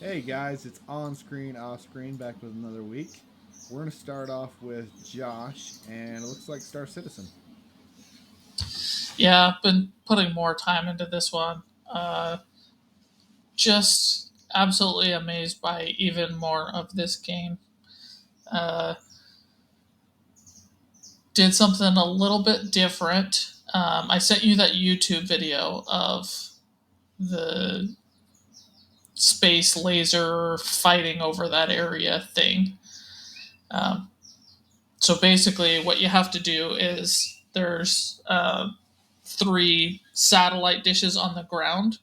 Hey guys, it's on screen, off screen, back with another week. We're going to start off with Josh, and it looks like Star Citizen. Yeah, I've been putting more time into this one. Just absolutely amazed by even more of this game. Uh, did something a little bit different. I sent you that YouTube video of the space laser fighting over that area thing. Um, so basically, what you have to do is there's three satellite dishes on the ground,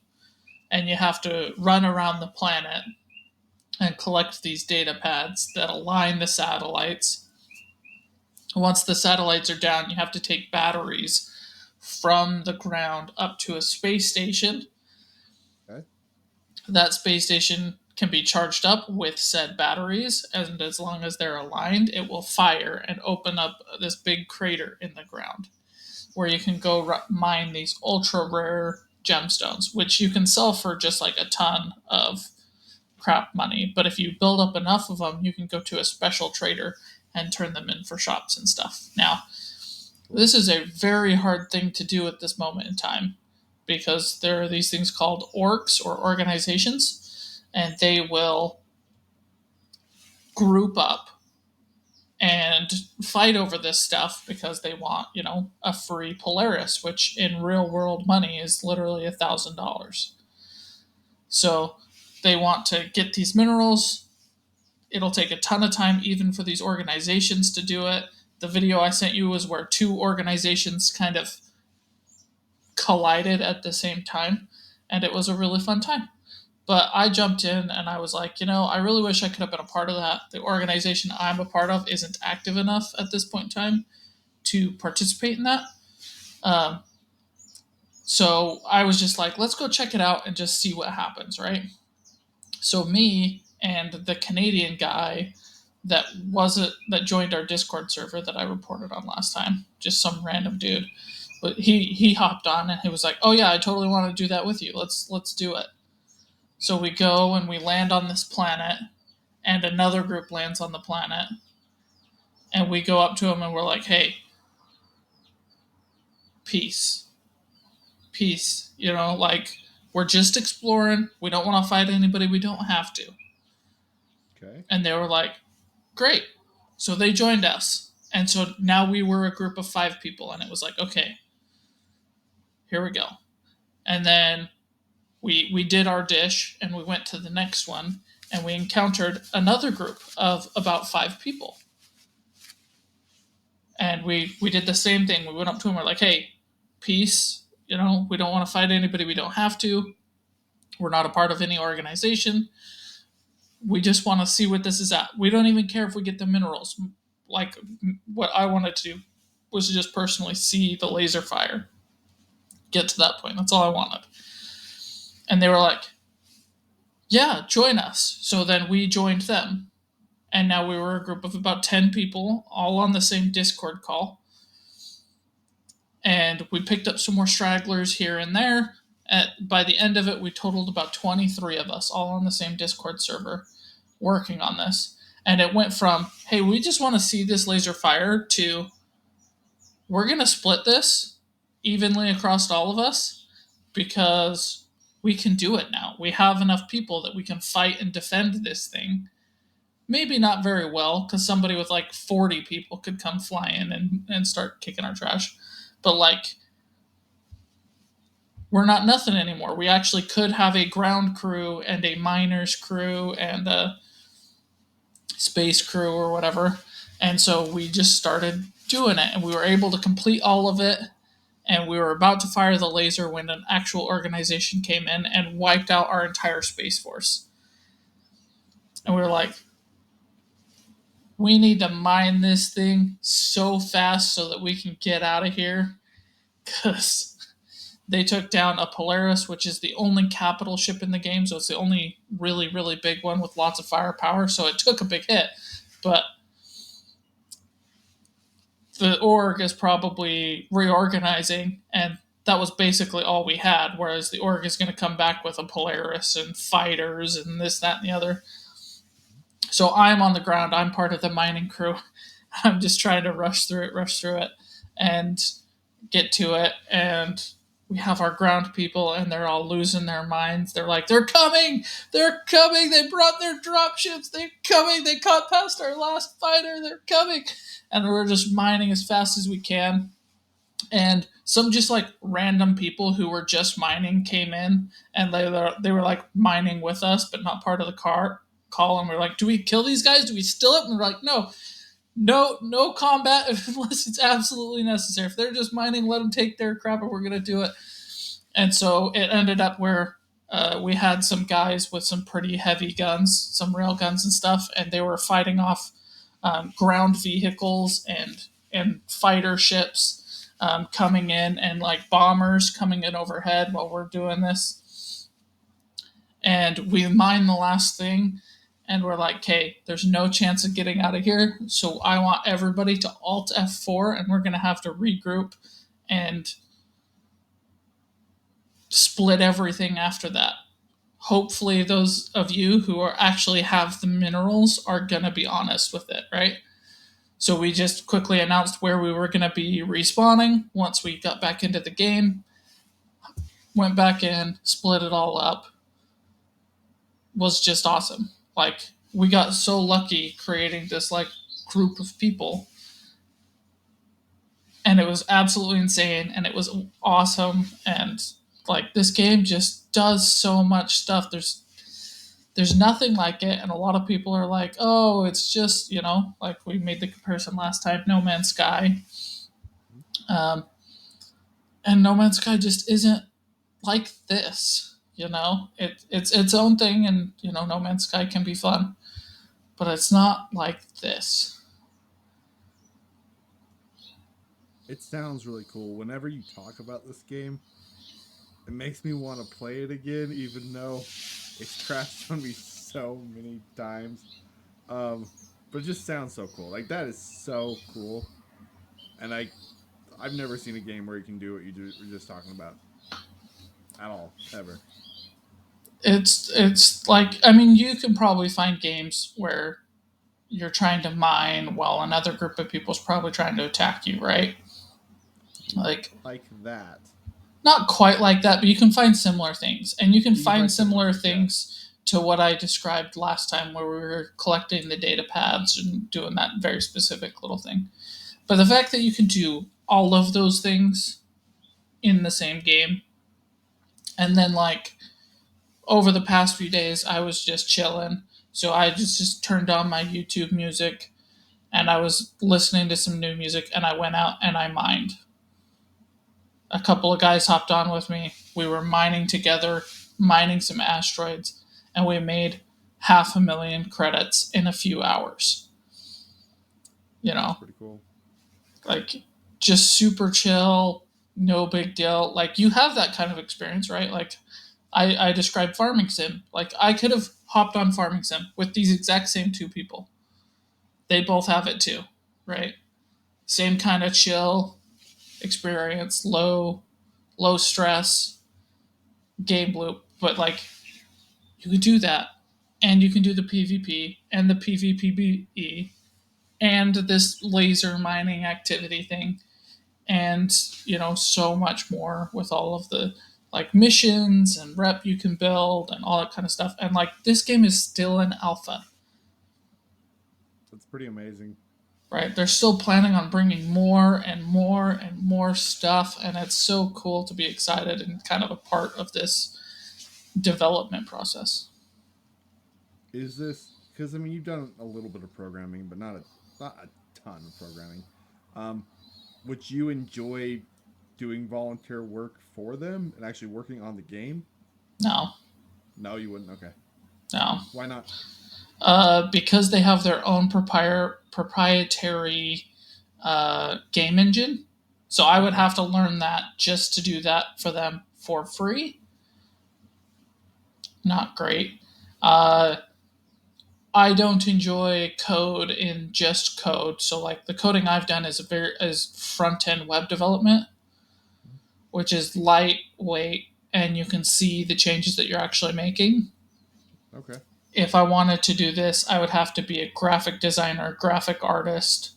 and you have to run around the planet and collect these data pads that align the satellites. Once the satellites are down, you have to take batteries from the ground up to a space station. Okay. That space station can be charged up with said batteries, and as long as they're aligned, it will fire and open up this big crater in the ground where you can go mine these ultra rare gemstones, which you can sell for just like a ton of crap money. But if you build up enough of them, you can go to a special trader and turn them in for shops and stuff. Now, Cool. this is a very hard thing to do at this moment in time because there are these things called orcs or organizations, and they will group up and fight over this stuff because they want, a free Polaris, which in real world money is literally $1,000. So they want to get these minerals. It'll take a ton of time even for these organizations to do it. The video I sent you was where two organizations kind of collided at the same time, and it was a really fun time. But I jumped in and I was like, I really wish I could have been a part of that. The organization I'm a part of isn't active enough at this point in time to participate in that. Um, so I was just like, let's go check it out and just see what happens, right? So me and the Canadian guy that joined our Discord server that I reported on last time, just some random dude. But he hopped on and he was like, "Oh yeah, I totally want to do that with you. Let's do it." So we go and we land on this planet, and another group lands on the planet, and we go up to him and we're like, "Hey, peace, peace." Like we're just exploring. We don't want to fight anybody. We don't have to. Okay. And they were like, "Great." So they joined us. And so now we were a group of 5 people, and it was like, okay, here we go. And then we did our dish and we went to the next one, and we encountered another group of about 5 people. And we did the same thing. We went up to them, we're like, hey, peace, we don't want to fight anybody, we don't have to. We're not a part of any organization. We just want to see what this is at. We don't even care if we get the minerals. Like what I wanted to do was to just personally see the laser fire get to that point. That's all I wanted. And they were like, yeah, join us. So then we joined them. And now we were a group of about 10 people, all on the same Discord call. And we picked up some more stragglers here and there. By the end of it, we totaled about 23 of us, all on the same Discord server, working on this. And it went from, hey, we just want to see this laser fire, to we're going to split this evenly across all of us because we can do it now. We have enough people that we can fight and defend this thing. Maybe not very well, because somebody with like 40 people could come fly in and start kicking our trash. But like, we're not nothing anymore. We actually could have a ground crew and a miners crew and a space crew or whatever. And so we just started doing it, and we were able to complete all of it. And we were about to fire the laser when an actual organization came in and wiped out our entire space force. And we were like, we need to mine this thing so fast so that we can get out of here, because they took down a Polaris, which is the only capital ship in the game. So it's the only really, really big one with lots of firepower. So it took a big hit. But the org is probably reorganizing, and that was basically all we had. Whereas the org is going to come back with a Polaris and fighters and this, that, and the other. So I'm on the ground. I'm part of the mining crew. I'm just trying to rush through it, and get to it. And we have our ground people, and they're all losing their minds. They're like, they're coming! They're coming! They brought their dropships! They're coming! They caught past our last fighter! They're coming! And we're just mining as fast as we can. And some just like random people who were just mining came in, and they were like mining with us, but not part of the call. And we're like, do we kill these guys? Do we steal it? And we're like, no, no combat unless it's absolutely necessary. If they're just mining, let them take their crap, and we're gonna do it. And so it ended up where we had some guys with some pretty heavy guns, some rail guns and stuff, and they were fighting off ground vehicles and fighter ships coming in, and like bombers coming in overhead while we're doing this. And we mine the last thing, and we're like, okay, there's no chance of getting out of here. So I want everybody to Alt F4, and we're going to have to regroup and split everything after that. Hopefully, those of you who are actually have the minerals are going to be honest with it, right? So we just quickly announced where we were going to be respawning once we got back into the game. Went back in, split it all up. Was just awesome. Like, we got so lucky creating this like group of people, and it was absolutely insane, and it was awesome. And like, this game just does so much stuff. There's nothing like it, and a lot of people are like, oh, it's just, like we made the comparison last time, No Man's Sky. um, and No Man's Sky just isn't like this. It's its own thing, and No Man's Sky can be fun, but it's not like this. It sounds really cool. Whenever you talk about this game, it makes me want to play it again, even though it's crashed on me so many times. Um, but it just sounds so cool. Like that is so cool, and I've never seen a game where you can do what you're just talking about at all ever. It's like, I mean, you can probably find games where you're trying to mine while another group of people is probably trying to attack you, right? Like, Like that. not quite like that, but you can find similar things, and you can You can find find similar things, yeah. things to what I described last time, where we were collecting the data pads and doing that very specific little thing. But the fact that you can do all of those things in the same game, and then like over the past few days, I was just chilling, so I just turned on my YouTube music, and I was listening to some new music, and I went out and I mined. A couple of guys hopped on with me. We were mining together, mining some asteroids, and we made 500,000 credits in a few hours. You That's know, pretty cool. like, just super chill, no big deal. Like, you have that kind of experience, right? Like, I described Farming Sim. Like, I could have hopped on Farming Sim with these exact same two people. They both have it too, right? Same kind of chill experience, low stress game loop, but like, you can do that, and you can do the PvP and the PvPBE and this laser mining activity thing, and so much more with all of the like missions and rep you can build and all that kind of stuff. And like, this game is still in alpha, That's pretty amazing. right? They're still planning on bringing more and more and more stuff, and it's so cool to be excited and kind of a part of this development process. Is this because I mean you've done a little bit of programming, but not a ton of programming. Um, would you enjoy doing volunteer work for them and actually working on the game? No, No, you wouldn't. Okay, no. why not? Because they have their own proprietary game engine. So I would Okay, have to learn that just to do that for them for free. Not great. Uh, I don't enjoy code in just code. So like, the coding I've done is front end web development, which is lightweight and you can see the changes that you're actually making. Okay. If I wanted to do this, I would have to be a graphic designer, graphic artist,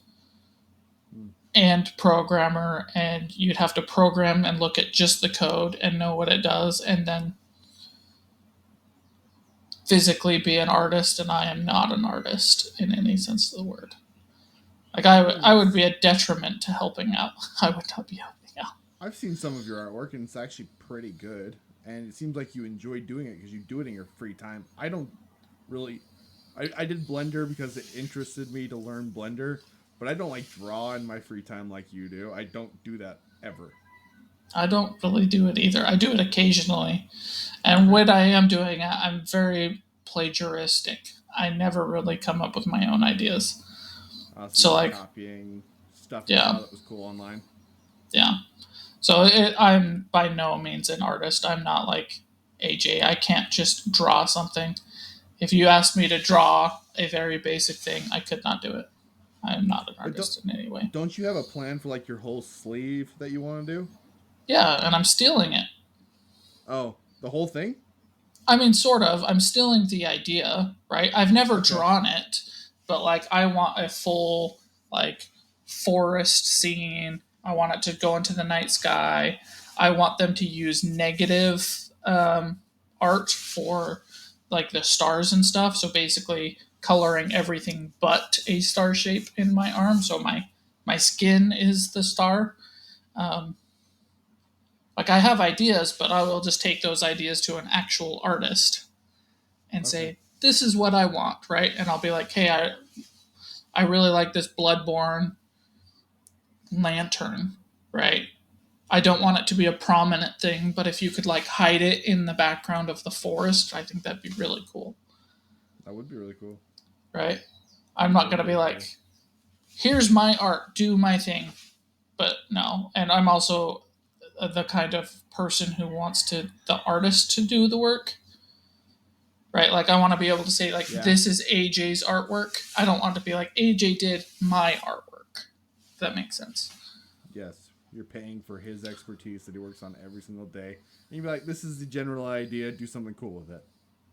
Hmm. and programmer, and you'd have to program and look at just the code and know what it does, and then physically be an artist. And I am not an artist in any sense of the word. Like I would be a detriment to helping out. I would not be helping out. I've seen some of your artwork, and it's actually pretty good. And it seems like you enjoy doing it because you do it in your free time. I don't really. I did Blender because it interested me to learn Blender, but I don't like draw in my free time like you do. I don't do that ever. I don't really do it either. I do it occasionally, and Okay. when I am doing it, I'm very plagiaristic. I never really come up with my own ideas. So you're So just like, copying stuff you yeah, saw that was cool online. yeah. So I'm by no means an artist. I'm not like AJ. I can't just draw something. If you asked me to draw a very basic thing, I could not do it. I am not an But artist in any way. don't you have a plan for like your whole sleeve that you want to do? Yeah, and I'm stealing it. Oh, the whole thing? I mean, sort of. I'm stealing the idea, right? I've never Okay. drawn it, but like I want a full like forest scene. I want it to go into the night sky. I want them to use negative art for like the stars and stuff. So basically, coloring everything but a star shape in my arm. So my skin is the star. Um, like I have ideas, but I will just take those ideas to an actual artist and Okay. say, this is what I want, right? And I'll be like, hey, I really like this Bloodborne lantern, right? I don't Okay. want it to be a prominent thing, but if you could like hide it in the background of the forest, I think that'd be really cool, That would be really cool. right? That'd I'm be not going really to be really cool. like, here's my art, do my thing. But no. And I'm also the kind of person who wants the artist to do the work, right? Like I want to be able to say like Yeah. this is AJ's artwork. I don't want to be like AJ did my artwork. If that makes sense. Yes. You're paying for his expertise that he works on every single day. And you'd be like, this is the general idea. Do something cool with it.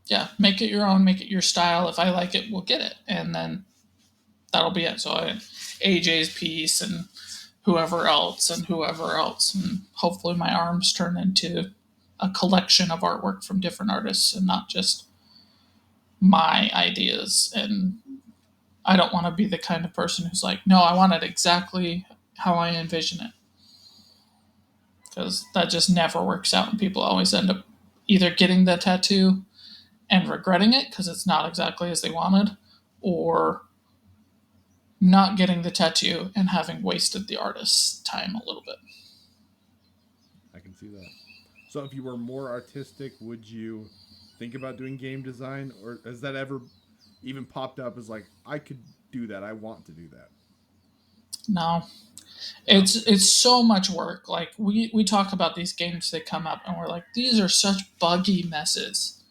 Yeah, make it your own, make it your style. If I like it, we'll get it, and then that'll be it. So AJ's piece and whoever else, and hopefully my arms turn into a collection of artwork from different artists and not just my ideas. And I don't want to be the kind of person who's like, no, I want it exactly how I envision it, because that just never works out, and people always end up either getting the tattoo and regretting it because it's not exactly as they wanted, or not getting the tattoo and having wasted the artist's time a little bit. I can see that. So if you were more artistic, would you think about doing game design? Or has that ever even popped up as like, I could do that. I want to do that. No, No? it's so much work. Like we talk about these games that come up and we're like, these are such buggy messes.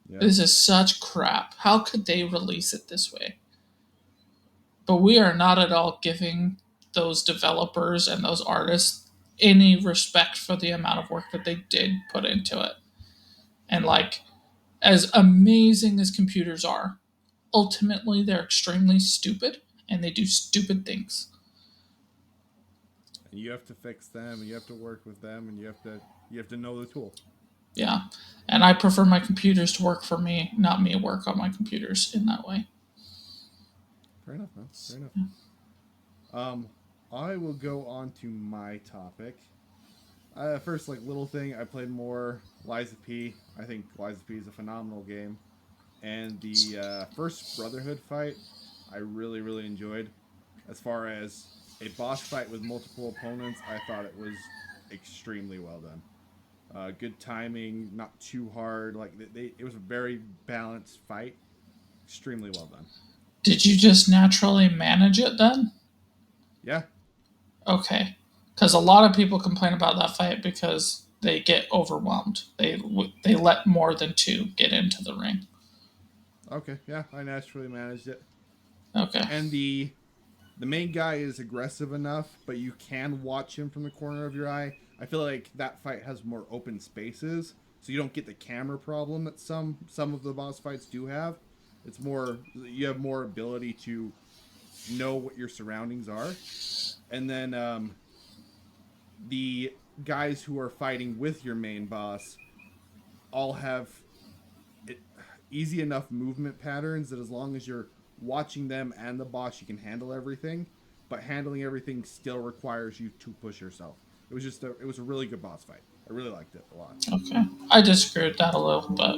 Yeah. This is such crap. How could they release it this way? But we are not at all giving those developers and those artists any respect for the amount of work that they did put into it. And like, as amazing as computers are, ultimately they're extremely stupid and they do stupid things. And you have to fix them and you have to work with them and you have to know the tool. Yeah. And I prefer my computers to work for me, not me work on my computers in that way. Fair enough, man. Fair enough. Um, I will go on to my topic. First, like little thing, I played more Liza P. I think Liza P is a phenomenal game, and the first Brotherhood fight, I really really enjoyed. As far as a boss fight with multiple opponents, I thought it was extremely well done. Good timing, not too hard. Like it was a very balanced fight. Extremely well done. Did you just naturally manage it then? Yeah. Okay. Because a lot of people complain about that fight because they get overwhelmed. They let more than two get into the ring. Okay. Yeah, I naturally managed it. Okay. And the main guy is aggressive enough, but you can watch him from the corner of your eye. I feel like that fight has more open spaces, so you don't get the camera problem that some of the boss fights do have. It's more you have more ability to know what your surroundings are, and then the guys who are fighting with your main boss all have it, easy enough movement patterns that as long as you're watching them and the boss, you can handle everything. But handling everything still requires you to push yourself. It was a really good boss fight. I really liked it a lot. Okay, I disagree with that a little, but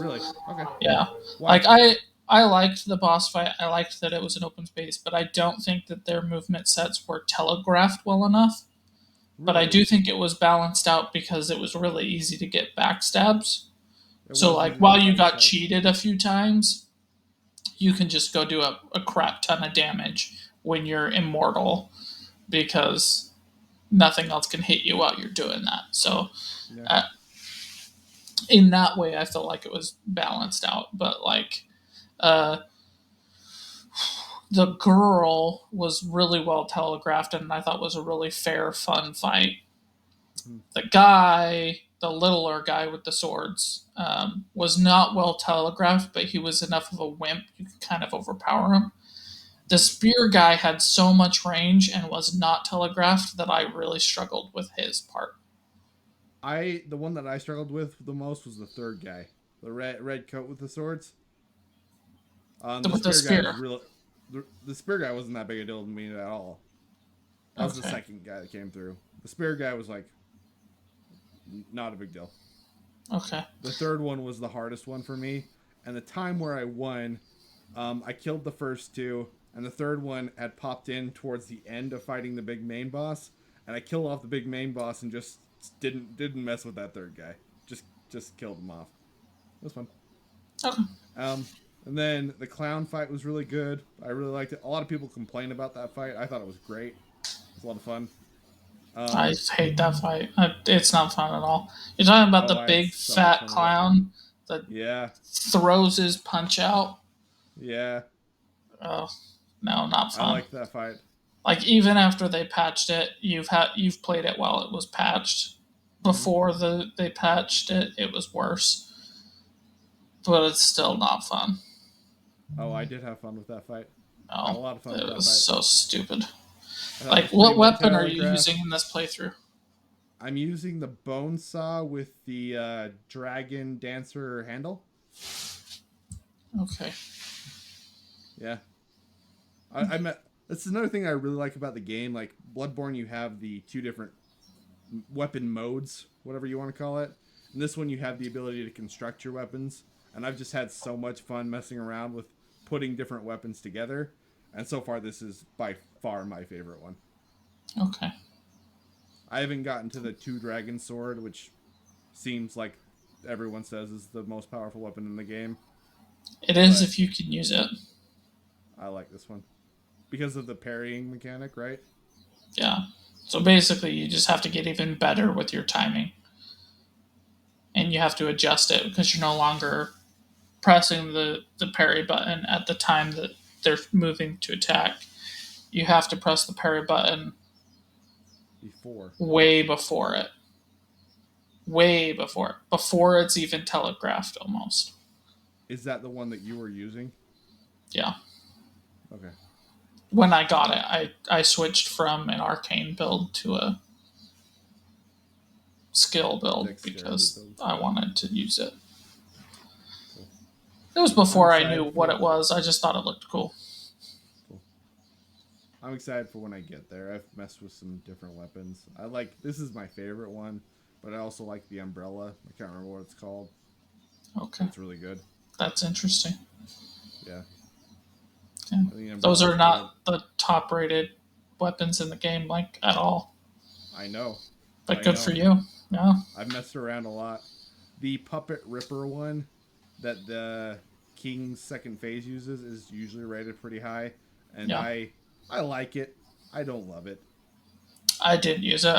Really? Okay. yeah, Why? like I liked the boss fight. I liked that it was an open space, but I don't think that their movement sets were telegraphed well enough. But I Really? do think it was balanced out because it was really easy to get backstabs. It So was like easy to while get you got backstabs. cheated a few times, you can just go do a crap ton of damage when you're immortal because nothing else can hit you while you're doing that. So Yeah. uh, in that way, I felt like it was balanced out. But like uh, the girl was really well telegraphed, and I thought was a really fair, fun fight. Hmm. The guy, the littler guy with the swords, was not well telegraphed, but he was enough of a wimp you could kind of overpower him. The Hmm. spear guy had so much range and was not telegraphed that I really struggled with his part. The one that I struggled with the most was the third guy, the red coat with the swords. The With the spear guy was spear. real. The spear guy wasn't that big a deal to me at all. That was the Okay. second guy that came through. The spear guy was like not a big deal. Okay. The third one was the hardest one for me, and the time where I won, I killed the first two, and the third one had popped in towards the end of fighting the big main boss, and I killed off the big main boss and just didn't mess with that third guy. Just killed him off. It was fun. Okay. Um, and then the clown fight was really good. I really liked it. A lot of people complain about that fight. I thought it was great. It was a lot of fun. I Um, hate that fight. It's not fun at all. You're talking about oh, the I had big so much fat fun with it. clown that Yeah, throws his punch out. yeah. Oh, no, not I fun. liked that fight. Like even after they patched it, you've played it while it was patched. Hmm. Before they patched it, it was worse, but it's still not fun. Oh, I did have fun with that fight. I had a No, lot of fun with it that was fight. so stupid. I thought it Like, was pretty what well weapon are you using telegraphed. in this playthrough? I'm using the bone saw with the dragon dancer handle. Okay. Yeah, I met. That's another thing I really like about the game. Like Bloodborne, you have the two different weapon modes, whatever you want to call it. In this one, you have the ability to construct your weapons, and I've just had so much fun messing around with putting different weapons together. And so far, this is by far my favorite one. Okay. I haven't gotten to the two dragon sword, which seems like everyone says is the most powerful weapon in the game, It is but if you can use it. I like this one because of the parrying mechanic, right? Yeah. So basically, you just have to get even better with your timing, and you have to adjust it because you're no longer pressing the parry button at the time that they're moving to attack. You have to press the parry button Before. way before it. Way before it. Before it's even telegraphed almost. Is that the one that you were using? Yeah. Okay. When I got it, I switched from an arcane build to a skill build Dexterity because build. I wanted to use it. Cool. It was I'm before I knew excited what for it was. I just thought it looked cool. cool. I'm excited for when I get there. I've messed with some different weapons. I like this is my favorite one, but I also like the umbrella. I can't remember what it's called, Okay. but it's really good. That's interesting. Yeah. Yeah. I think the Those umbrella is are good. not the top rated weapons in the game, like at all. I know. But I good for know. you. Yeah. I've messed around a lot. The puppet ripper one that the king's second phase uses is usually rated pretty high, and Yeah. I like it. I don't love it. I did use it.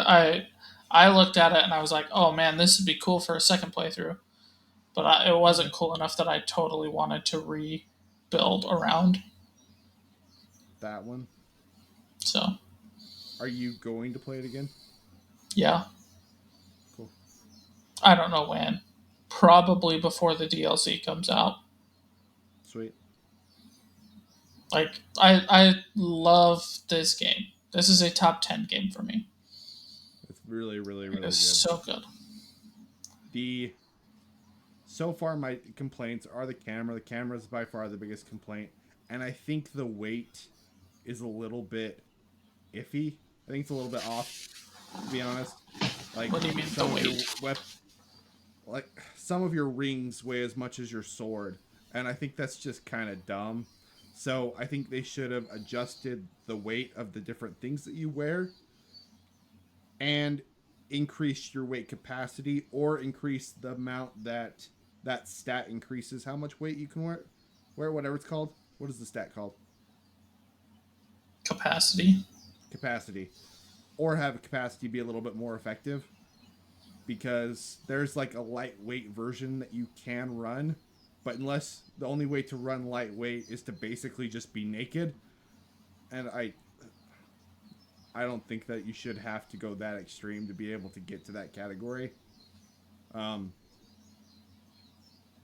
I looked at it and I was like, oh man, this would be cool for a second playthrough. But it Okay. wasn't cool enough that I totally wanted to rebuild around. That one. So Are you going to play it again? Yeah, Cool. I don't know when. Probably before the DLC comes out. Sweet. Like I love this game. This is a top 10 game for me. It's really, really, It really is good. so good. The So far my complaints are the camera. The camera is by far the biggest complaint, and I think the weight is a little bit iffy. I think it's a little bit off, to be honest. Like What do you mean the some of weight? your some of your rings weigh as much as your sword, and I think that's just kind of dumb. So I think they should have adjusted the weight of the different things that you wear and increase your weight capacity, or increase the amount that that stat increases how much weight you can wear, whatever it's called. What is the stat called? Capacity. Capacity. Or have capacity be a little bit more effective, because there's like a lightweight version that you can run, but unless the only way to run lightweight is to basically just be naked, and I don't think that you should have to go that extreme to be able to get to that category. Um,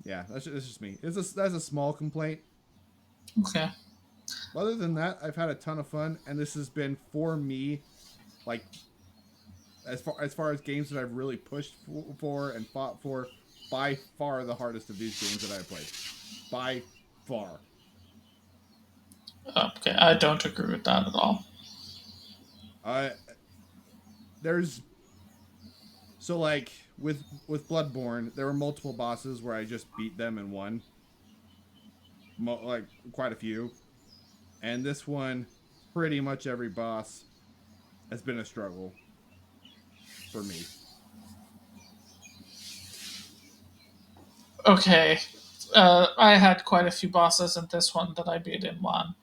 yeah, that's just me. That's a small complaint. Okay. Other than that, I've had a ton of fun, and this has been for me, like as far as games that I've really pushed for and fought for, by far the hardest of these games that I've played, by far. Okay. I don't agree with that at all. Uh, there's so like with Bloodborne, there were multiple bosses where I just beat them and won, like quite a few, and this one, pretty much every boss has been a struggle for me. Okay. I had quite a few bosses in this one that I beat in one.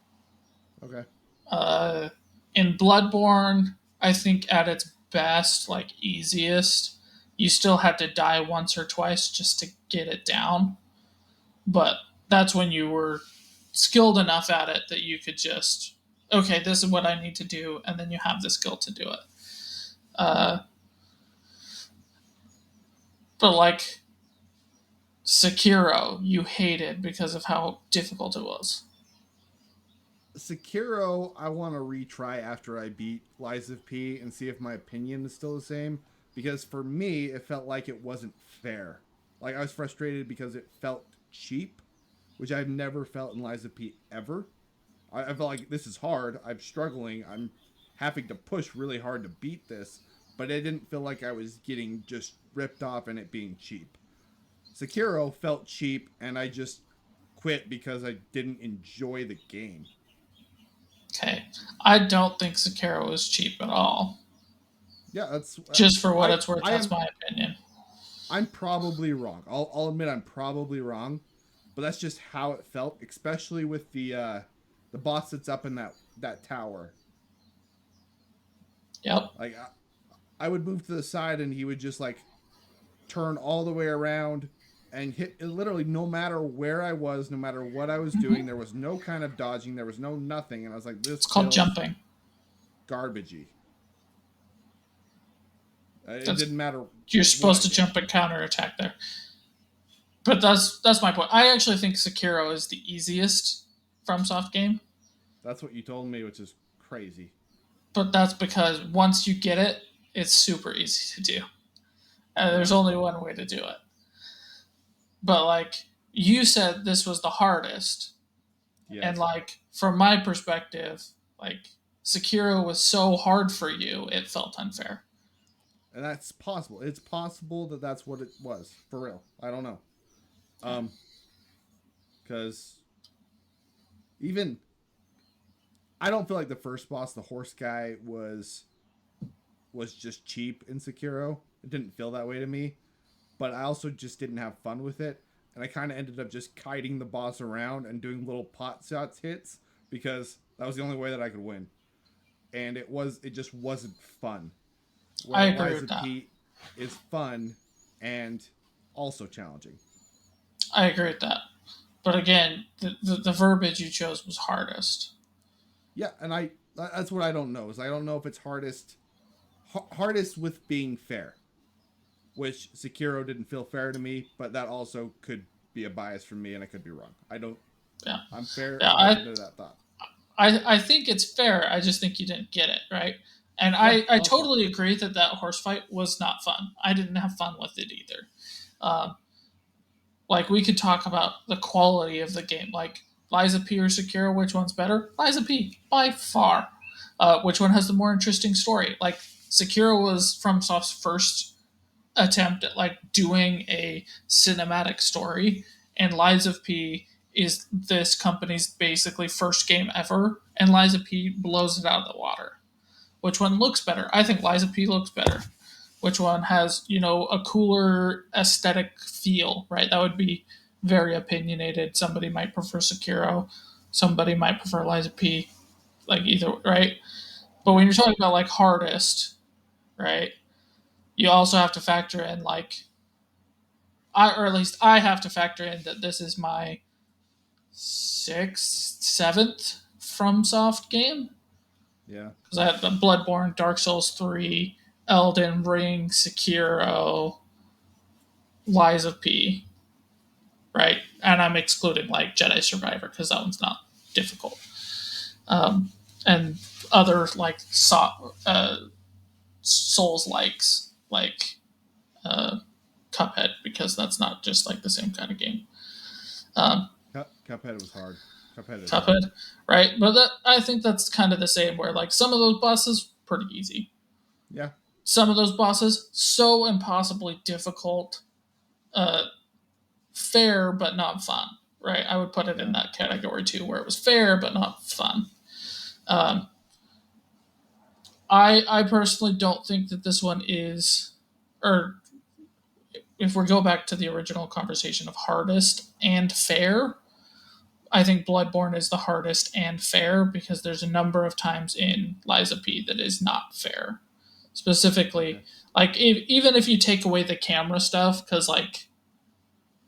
Okay. Uh, in Bloodborne, I think at its best, like easiest, you still had to die once or twice just to get it down. But that's when you were skilled enough at it that you could just, okay, this is what I need to do, and then you have the skill to do it. Uh, but like Sekiro, you hated because of how difficult it was. Sekiro, I want to retry after I beat Lies of P and see if my opinion is still the same. Because for me, it felt like it wasn't fair. Like I was frustrated because it felt cheap, which I've never felt in Lies of P ever. I felt like this is hard. I'm struggling. I'm having to push really hard to beat this, but it didn't feel like I was getting just ripped off and it being cheap. Sekiro felt cheap, and I just quit because I didn't enjoy the game. Okay. I don't think Sekiro is cheap at all. Yeah, that's Just for what I it's worth, I that's am my opinion. I'm probably wrong. I'll admit I'm probably wrong, but that's just how it felt, especially with the boss that's up in that tower. Yep. Like I would move to the side and he would just like turn all the way around and hit literally no matter where I was, no matter what I was doing. There was no kind of dodging. There was no nothing, and I was like, this It's called feels jumping. garbagey. It That's didn't matter You're what supposed I to did. jump and counter attack there. But that's my point. I actually think Sekiro is the easiest FromSoft game, That's what you told me, which is crazy. but that's because once you get it, it's super easy to do. And Yeah. there's only one way to do it. But like you said, this was the hardest, and Yes. like from my perspective, like Sekiro was so hard for you, it felt unfair. And that's possible. It's possible that that's what it was for real. I don't know. Okay. Um, because even I don't feel like the first boss, the horse guy, was just cheap in Sekiro. It didn't feel that way to me, but I also just didn't have fun with it, and I kind of ended up just kiting the boss around and doing little pot shots hits because that was the only way that I could win, and it just wasn't fun. I Where agree Lies with of that. P is fun and also challenging. I agree with that. But again, the verbiage you chose was hardest. Yeah, and I that's what I don't know is I don't know if it's hardest with being fair, which Sekiro didn't feel fair to me, but that also could be a bias from me, and I could be wrong. I don't. Yeah, I'm fair. yeah. I'm open to that thought. I think it's fair. I just think you didn't get it right. And Yeah. I Also. totally agree that that horse fight was not fun. I didn't have fun with it either. Um, like we could talk about the quality of the game. Like Liza P or Sekiro, which one's better? Liza P by far. Which one has the more interesting story? Like Sekiro was FromSoft's first attempt at like doing a cinematic story, and Liza P is this company's basically first game ever, and Liza P blows it out of the water. Which one looks better? I think Liza P looks better. Which one has, a cooler aesthetic feel, right? That would be very opinionated. Somebody might prefer Sekiro, somebody might prefer Liza P, like either, right? But Yeah. when you're talking about like hardest, right? You also have to factor in like or at least I have to factor in that this is my sixth, seventh FromSoft game Yeah. because I had the Bloodborne, Dark Souls 3, Elden Ring, Sekiro, Lies of P, right? And I'm excluding like Jedi Survivor because that one's not difficult. And other like Souls likes like uh, Cuphead because that's not just like the same kind of game. Um, Cuphead was hard. Cuphead is hard. Cuphead, right? But I think that's kind of the same. Where like some of those bosses pretty easy, Yeah. some of those bosses so impossibly difficult, uh, fair but not fun. Right? I would put it in Yeah. that category too, where it was fair but not fun. Um, I personally don't think that this one is, or if we go back to the original conversation of hardest and fair, I think Bloodborne is the hardest and fair because there's a number of times in Lies of P that is not fair. Okay. Specifically, like even if you take away the camera stuff, because like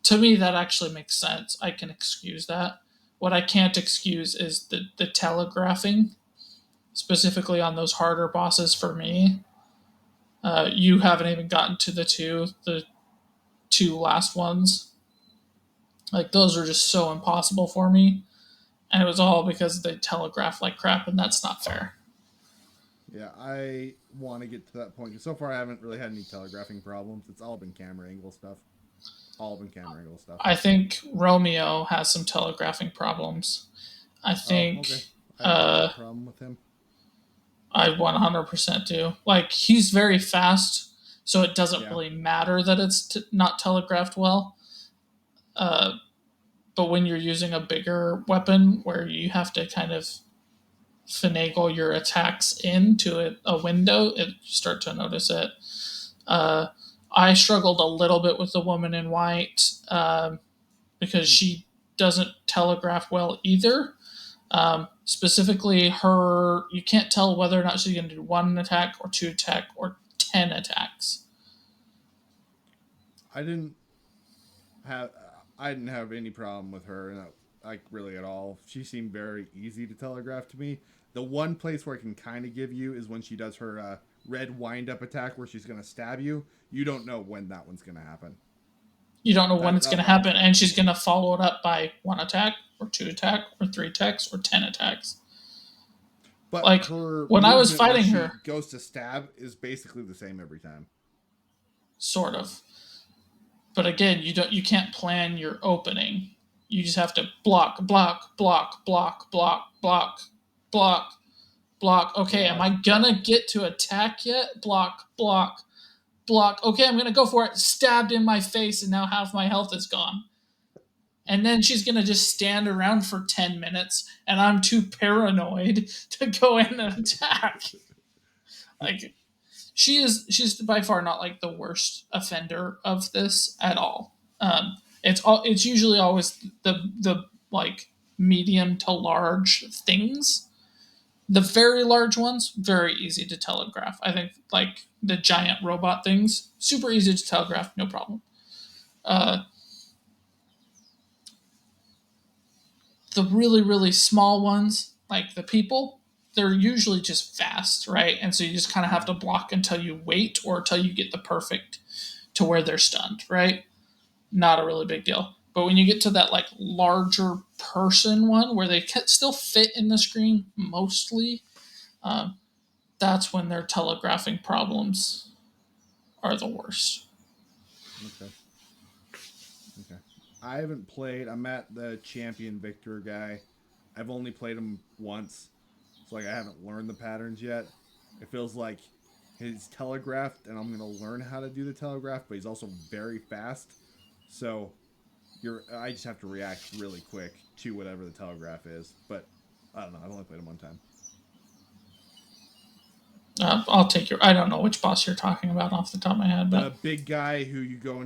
to me that actually makes sense. I can excuse that. What I can't excuse is the telegraphing, specifically on those harder bosses for me. You haven't even gotten to the two last ones. Like those are just so impossible for me, and it was all because they telegraph like crap, and that's not fair. Yeah. I want to get to that point because so far I haven't really had any telegraphing problems. It's all been camera angle stuff. All been camera angle stuff. I think Romeo has some telegraphing problems. I Oh, okay. think I have no uh, problem with him. I 100% do. Like he's very fast, so it doesn't Yeah. really matter that it's not telegraphed well. Uh, but when you're using a bigger weapon where you have to kind of finagle your attacks into a window, you start to notice it. Uh, I struggled a little bit with the woman in white because Hmm. she doesn't telegraph well either. Specifically, her you can't tell whether or not she's going to do one attack or two attack or 10 attacks. I didn't have. I didn't have any problem with her, like really at all. She seemed very easy to telegraph to me. The one place where I can kind of give you is when she does her red wind up attack, where she's going to stab you. You don't know when that one's going to happen. You don't know when That it's going to that one's happen, kind of and she's tricky. going to follow it up by one attack or two attack or three attacks or 10 attacks. But Like her when I was movement when fighting she her, goes to stab is basically the same every time. sort of. But again, you can't plan your opening. You just have to block, block, block, block, block, block, block, block. Okay, am Block, I gonna block. get to attack yet? Block, block, block. Okay, I'm gonna go for it. Stabbed in my face, and now half my health is gone. And then she's gonna just stand around for 10 minutes, and I'm too paranoid to go in and attack. Like she's by far not like the worst offender of this at all. It's usually always the like medium to large things. The very large ones, very easy to telegraph. I think like the giant robot things, super easy to telegraph, no problem. Uh, the really small ones, like the people. they're usually just fast, right? And so you just kind of have Yeah. to block until you wait or until you get the perfect to where they're stunned, right? Not a really big deal. But when you get to that like larger person one where they can still fit in the screen mostly, um, that's when their telegraphing problems are the worst. Okay. Okay. I haven't played. I'm at the champion Victor guy. I've only played him once, so like I haven't learned the patterns yet. It feels like he's telegraphed, and I'm gonna learn how to do the telegraph, but he's also very fast. So I just have to react really quick to whatever the telegraph is. But I don't know. I've only played him one time. I'll take your. I don't know which boss you're talking about off the top of my head, but The big guy who you go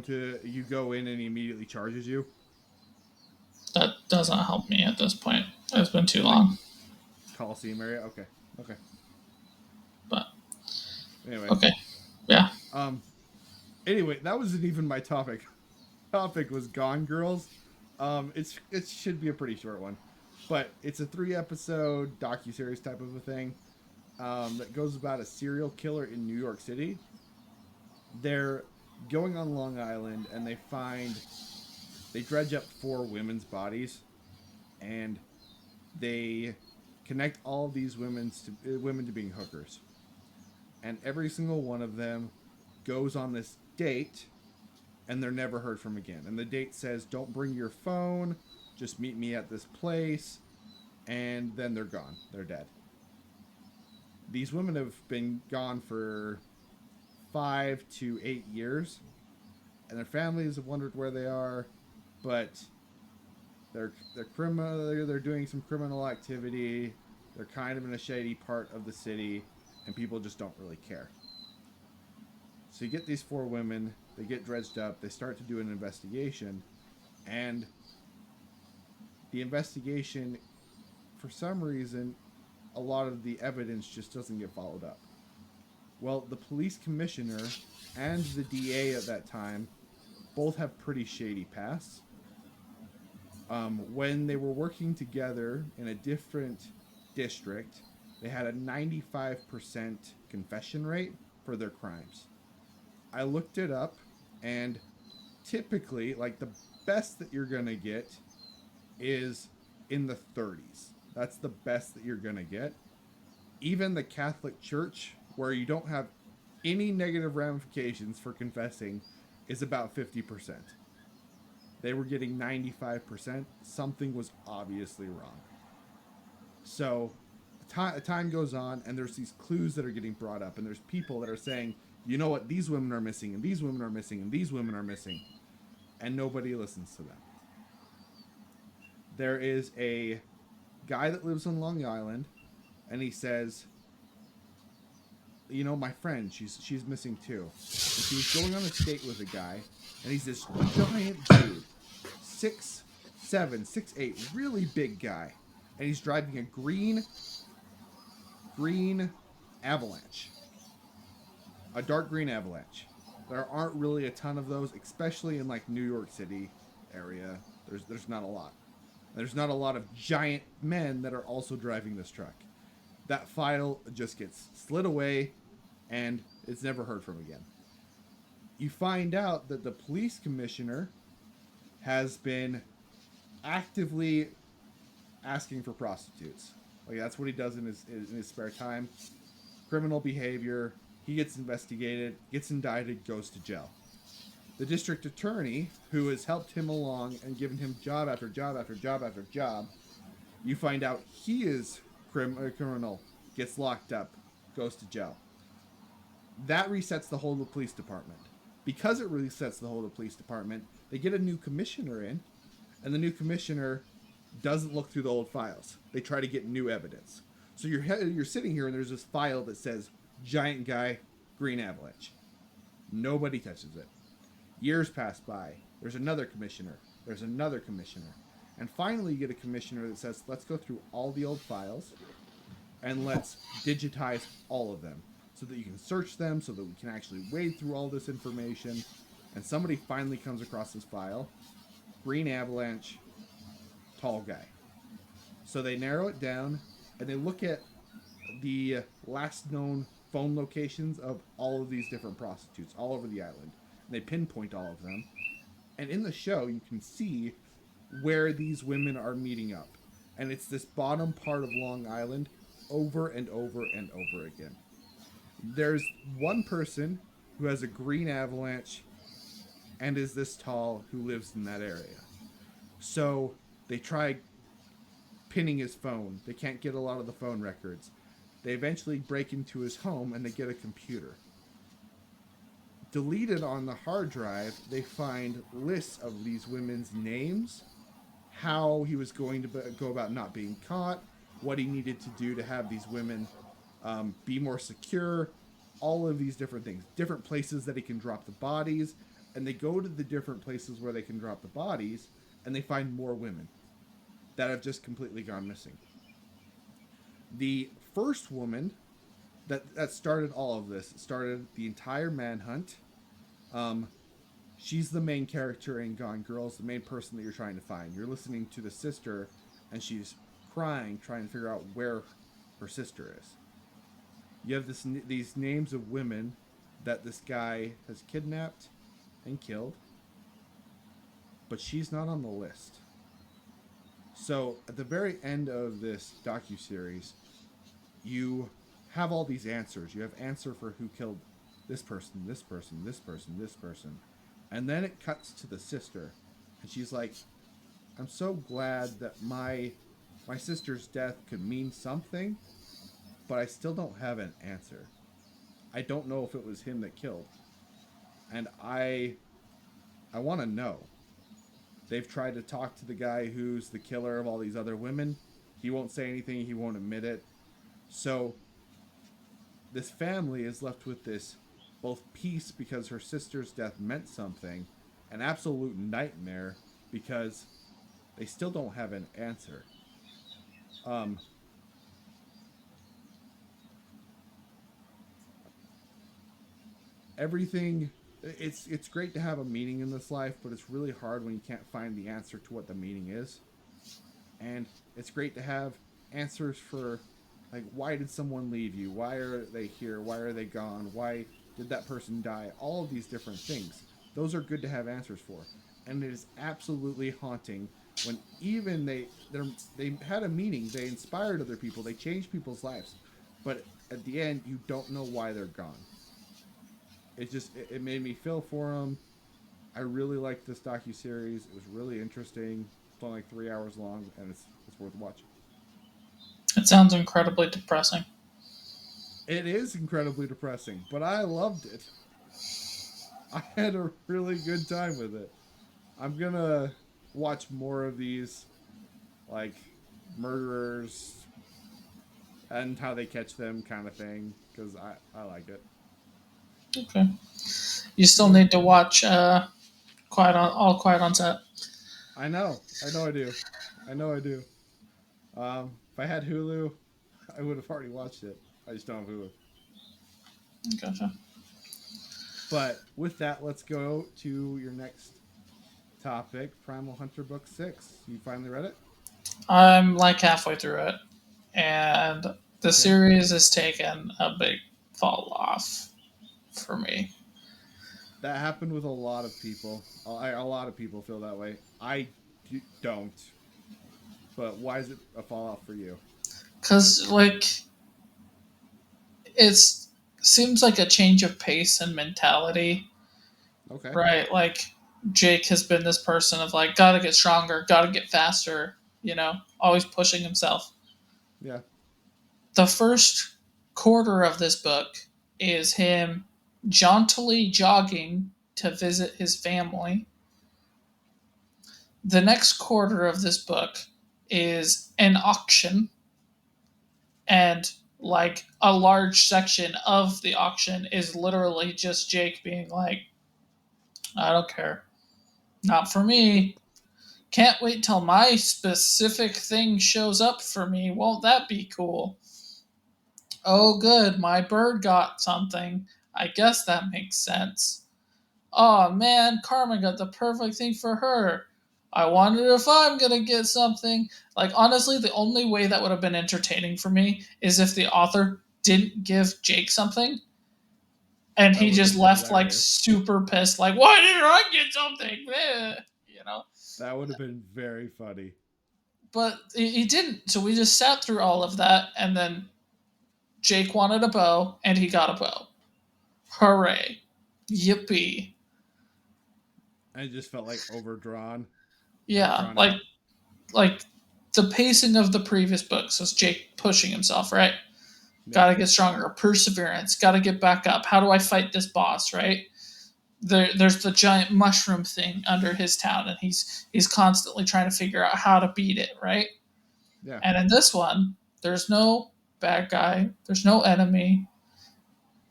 in and he immediately charges you. that doesn't help me at this point. It's been too Like long. Coliseum area. Okay. Okay. But Anyway. okay, yeah. Um. Anyway, that wasn't even my topic. Topic was Gone Girls. It should be a pretty short one, but it's a 3 episode docu series type of a thing. That goes about a serial killer in New York City. They're going on Long Island and they dredge up 4 women's bodies, and they connect all of these women to being hookers, and every single one of them goes on this date, and they're never heard from again. And the date says, "Don't bring your phone, just meet me at this place," and then they're gone. They're dead. These women have been gone for 5 to 8 years, and their families have wondered where they are, but they're criminal. They're doing some criminal activity. They're kind of in a shady part of the city, and people just don't really care. So you get these 4 women. They get dredged up. They start to do an investigation, and the investigation, for some reason, a lot of the evidence just doesn't get followed up. Well, the police commissioner and the DA at that time both have pretty shady pasts. When they were working together in a different district, they had a 95% confession rate for their crimes. I looked it up, and typically, like, the best that you're going to get is in the 30s. That's the best that you're going to get. Even the Catholic Church, where you don't have any negative ramifications for confessing, is about 50%. They were getting 95%. Something was obviously wrong. So time goes on, and there's these clues that are getting brought up, and there's people that are saying, you know what, these women are missing, and these women are missing, and these women are missing, and nobody listens to them. There is a guy that lives on Long Island, and he says, you know, my friend, she's missing too. And she was going on a date with a guy, and he's this giant dude, 6'7", 6'8", really big guy, and he's driving a green Avalanche, a dark green Avalanche. There aren't really a ton of those, especially in like New York City area. There's not a lot. There's not a lot of giant men that are also driving this truck. That file just gets slid away, and it's never heard from again. You find out that the police commissioner has been actively asking for prostitutes. Like, that's what he does in his spare time. Criminal behavior. He gets investigated, gets indicted, goes to jail. The district attorney, who has helped him along and given him job after job after job after job, you find out he is criminal, gets locked up, goes to jail. That resets the whole of the police department. Because it resets the whole of the police department, they get a new commissioner in, and the new commissioner doesn't look through the old files. They try to get new evidence. So you're sitting here, and there's this file that says giant guy, green Avalanche. Nobody touches it. Years pass by. There's another commissioner. There's another commissioner. And finally, you get a commissioner that says, let's go through all the old files and let's digitize all of them so that you can search them, so that we can actually wade through all this information. And somebody finally comes across this file. Green Avalanche, tall guy. So they narrow it down, and they look at the last known phone locations of all of these different prostitutes all over the island. And they pinpoint all of them. And in the show, you can see where these women are meeting up. And it's this bottom part of Long Island over and over and over again. There's one person who has a green avalanche and is this tall who lives in that area. So they try pinning his phone. They can't get a lot of the phone records. They eventually break into his home and they get a computer. Deleted on the hard drive, they find lists of these women's names, how he was going to go about not being caught, what he needed to do to have these women be more secure, all of these different things, different places that he can drop the bodies. And they go to the different places where they can drop the bodies and they find more women that have just completely gone missing. The first woman that started all of this, started the entire manhunt. Um, she's the main character in Gone Girls, the main person that you're trying to find. You're listening to the sister, and she's crying, trying to figure out where her sister is. You have these names of women that this guy has kidnapped and killed, but she's not on the list. So at the very end of this docu-series, you have all these answers. You have answer for who killed this person, this person, this person, this person. And then it cuts to the sister, and she's like, I'm so glad that my sister's death could mean something, but I still don't have an answer. I don't know if it was him that killed. And I want to know. They've tried to talk to the guy who's the killer of all these other women. He won't say anything, he won't admit it. So this family is left with this both peace because her sister's death meant something, an absolute nightmare because they still don't have an answer. Um, Everything, it's great to have a meaning in this life, but it's really hard when you can't find the answer to what the meaning is. And it's great to have answers for, like, why did someone leave you? Why are they here? Why are they gone? Why did that person die? All of these different things, those are good to have answers for. And it is absolutely haunting when even they had a meaning, they inspired other people, they changed people's lives, but at the end you don't know why they're gone. It made me feel for them. I really liked this docu series. It was really interesting. It's only like 3 hours long, and it's worth watching. It sounds incredibly depressing. It is incredibly depressing, but I loved it. I had a really good time with it. I'm gonna watch more of these, like, murderers and how they catch them kind of thing, because I like it. Okay. You still Yeah, need to watch All Quiet on Set. I know I do. I know I do. If I had Hulu, I would have already watched it. I just don't have Hulu. Gotcha. But with that, let's go to your next topic, Primal Hunter Book 6. You finally read it? I'm like halfway through it, and the Okay. series has taken a big fall off for me. That happened with a lot of people. A lot of people feel that way. Don't. But why is it a fallout for you? Because, like, it's seems like a change of pace and mentality, Okay. right? Like, Jake has been this person of, like, gotta get stronger, gotta get faster, always pushing himself. Yeah. The first quarter of this book is him jauntily jogging to visit his family. The next quarter of this book is an auction, and like a large section of the auction is literally just Jake being like, I don't care. Not for me. Can't wait till my specific thing shows up for me. Won't that be cool? Oh, good. My bird got something. I guess that makes sense. Oh man, Karma got the perfect thing for her. I wonder if I'm gonna get something. Like honestly, the only way that would have been entertaining for me is if the author didn't give Jake something and That he would have just been left like hilarious. super pissed, like, why didn't I get something? You know? That would have been very funny. But he didn't. So we just sat through all of that, and then Jake wanted a bow, and he got a bow. Hooray. Yippee. And it just felt like overdrawn, like Yeah, drawn out. like the pacing of the previous books was Jake pushing himself, right? Yeah. Gotta get stronger, perseverance, gotta get back up. How do I fight this boss, right? There's the giant mushroom thing under his town, and he's constantly trying to figure out how to beat it, right? Yeah. And in this one, there's no bad guy, there's no enemy,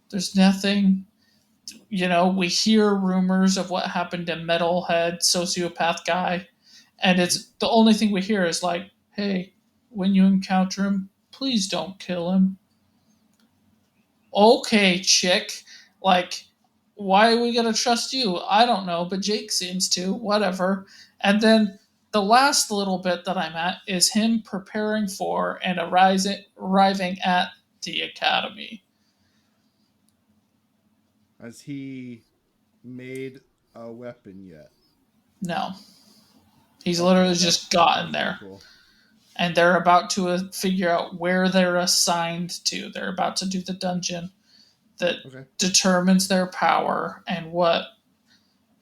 there's nothing. We hear rumors of what happened to Metalhead, sociopath guy, and Mhm. it's the only thing we hear is like, "Hey, when you encounter him, please don't kill him." Okay, chick. Like, why are we gonna trust you? I don't know, but Jake seems to. Whatever. And then the last little bit that I'm at is him preparing for and arriving at the academy. Has he made a weapon yet? No, he's Okay, literally just gotten that's pretty there, cool. and they're about to figure out where they're assigned to. They're about to do the dungeon that Okay. determines their power and what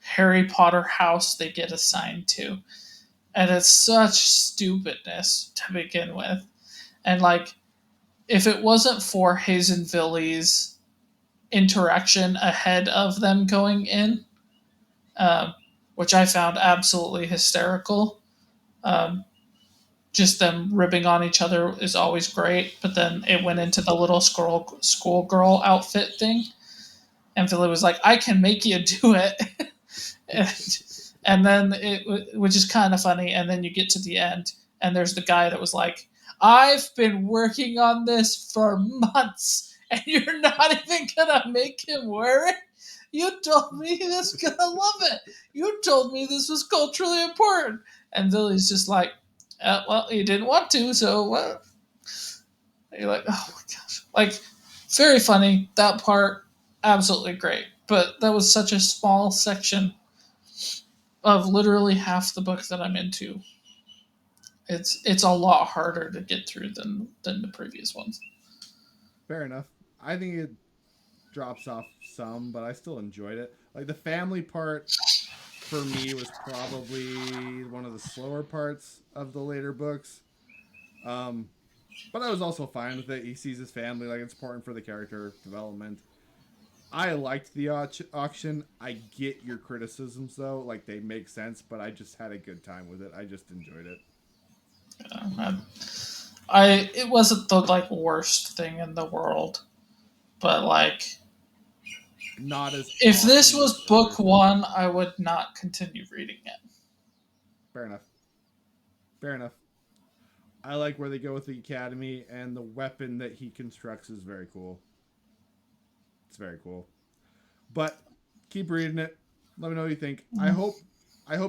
Harry Potter house they get assigned to. And it's such stupidness to begin with. And like, if it wasn't for Hazen Villy's interaction ahead of them going in, um, which I found absolutely hysterical. Um, just them ribbing on each other is always great, but then it went into Yes. the little schoolgirl outfit thing, and Villy was like, "I can make you do it," and then which is kind of funny. And then you get to the end, and there's the guy that was like, "I've been working on this for months, and you're not even gonna make him wear it. You told me he was gonna love it. You told me this was culturally important." And Billy's just like, "Well, he didn't want to, so what?" You're like, "Oh my gosh!" Like, very funny. That part, absolutely great. But that was such a small section of literally half the book that I'm into. It's a lot harder to get through than the previous ones. Fair enough. I think it drops off some, but I still enjoyed it. Like the family part for me was probably one of the slower parts of the later books. Um, but I was also fine with it. He sees his family, like it's important for the character development. I liked the auction. I get your criticisms though, like they make sense, but I just had a good time with it. I just enjoyed it. I it wasn't the like worst thing in the world, but like Not as if this awesome as was other book stuff. one, I would not continue reading it. Fair enough. Fair enough. I like where they go with the academy, and the weapon that he constructs is very cool. It's very cool. But keep reading it. Let me know what you think. I hope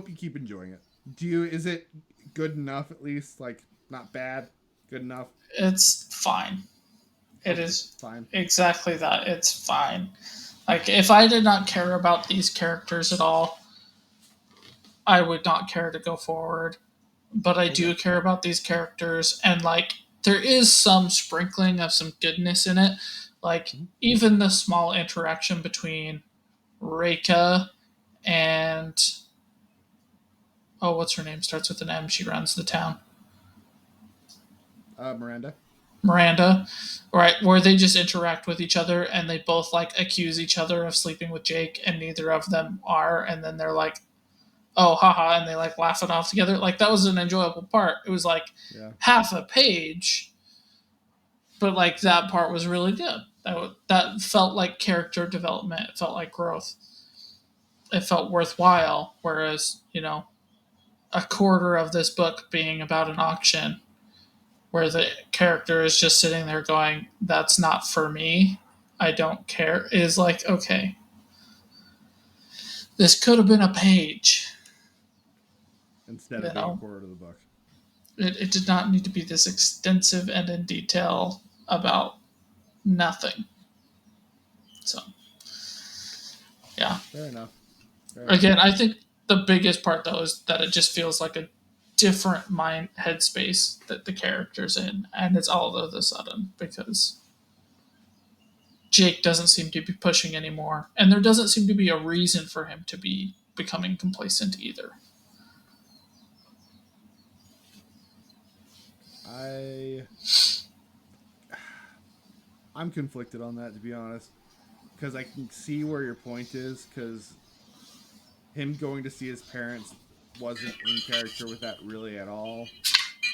you keep enjoying it. Do you? Is it good enough at least? Like not bad, good enough. It's fine. It Okay, is fine. exactly that. It's fine. Like if I did not care about these characters at all, I would not care to go forward. But I Okay. do care about these characters, and like there is some sprinkling of some goodness in it. Like Mm-hmm. even the small interaction between Reika and what's her name? Starts with an M. She runs the town. Miranda. Miranda, right? Where they just interact with each other and they both like accuse each other of sleeping with Jake, and neither of them are. And then they're like, "Oh, haha," and they like laugh it off together. Like that was an enjoyable part. It was like Yeah. half a page, but like that part was really good. That felt like character development. It felt like growth. It felt worthwhile. Whereas a quarter of this book being about an auction where the character is just sitting there going, "That's not for me. I don't care," is like, okay, this could have been a page. instead You of being a know, quarter of the book. it did not need to be this extensive and in detail about nothing. So, yeah. Fair enough. Fair enough. Again, I think the biggest part though is that it just feels like a different mind headspace that the character's in, and it's all of a sudden because Jake doesn't seem to be pushing anymore, and there doesn't seem to be a reason for him to be becoming complacent either. I I'm conflicted on that, to be honest, because I can see where your point is. Because him going to see his parents wasn't in character with that really at all.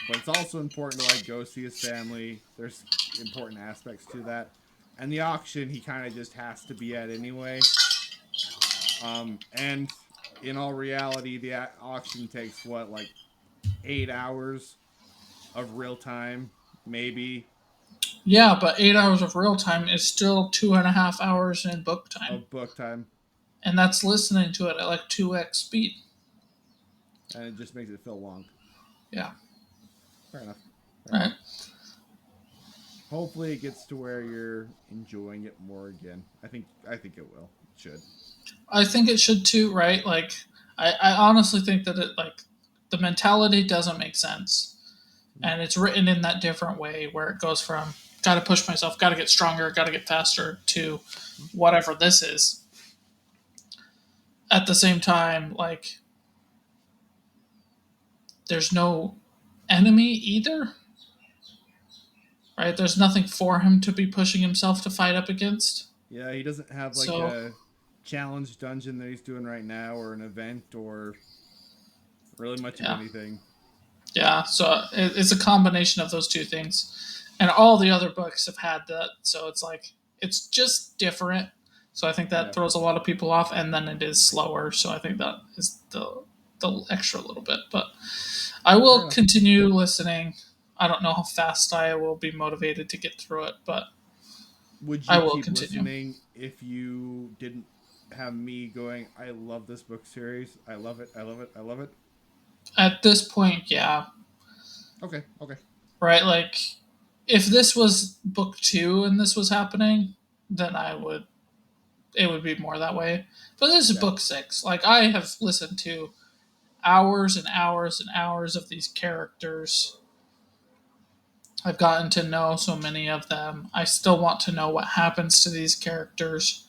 But it's also important to like go see his family. There's important aspects to that, and the auction he kind of just has to be at anyway. And in all reality, the auction takes what, like 8 hours of real time, maybe, Yeah, but 8 hours of real time is still 2.5 hours in book time, of book time, and that's listening to it at like 2x speed. and it just makes it feel long. Yeah, Fair enough. Fair enough. right. Hopefully, it gets to where you're enjoying it more again. I think it will. It should. I think it should too, right? Like, I honestly think that it like the mentality doesn't make sense, and it's written in that different way where it goes from got to push myself, got to get stronger, got to get faster to whatever this is. At the same time, like there's no enemy either, right? There's nothing for him to be pushing himself to fight up against. Yeah, he doesn't have like So a challenge dungeon that he's doing right now, or an event, or really much of yeah, anything. yeah. So it's a combination of those two things, and all the other books have had that. So it's like it's just different. So I think that Yeah, throws a lot of people off, and then it is slower. So I think that is the extra little bit. But I fair will enough. continue listening. I don't know how fast I will be motivated to get through it, but Would I you will keep continue. listening if you didn't have me going, I love this book series. I love it. I love it. I love it. At this point, yeah, Okay. Okay. right? Like, if this was book two and this was happening, then I would, it would be more that way. But this is Yeah. book six. Like, I have listened to hours and hours and hours of these characters. I've gotten to know so many of them. I still want to know what happens to these characters.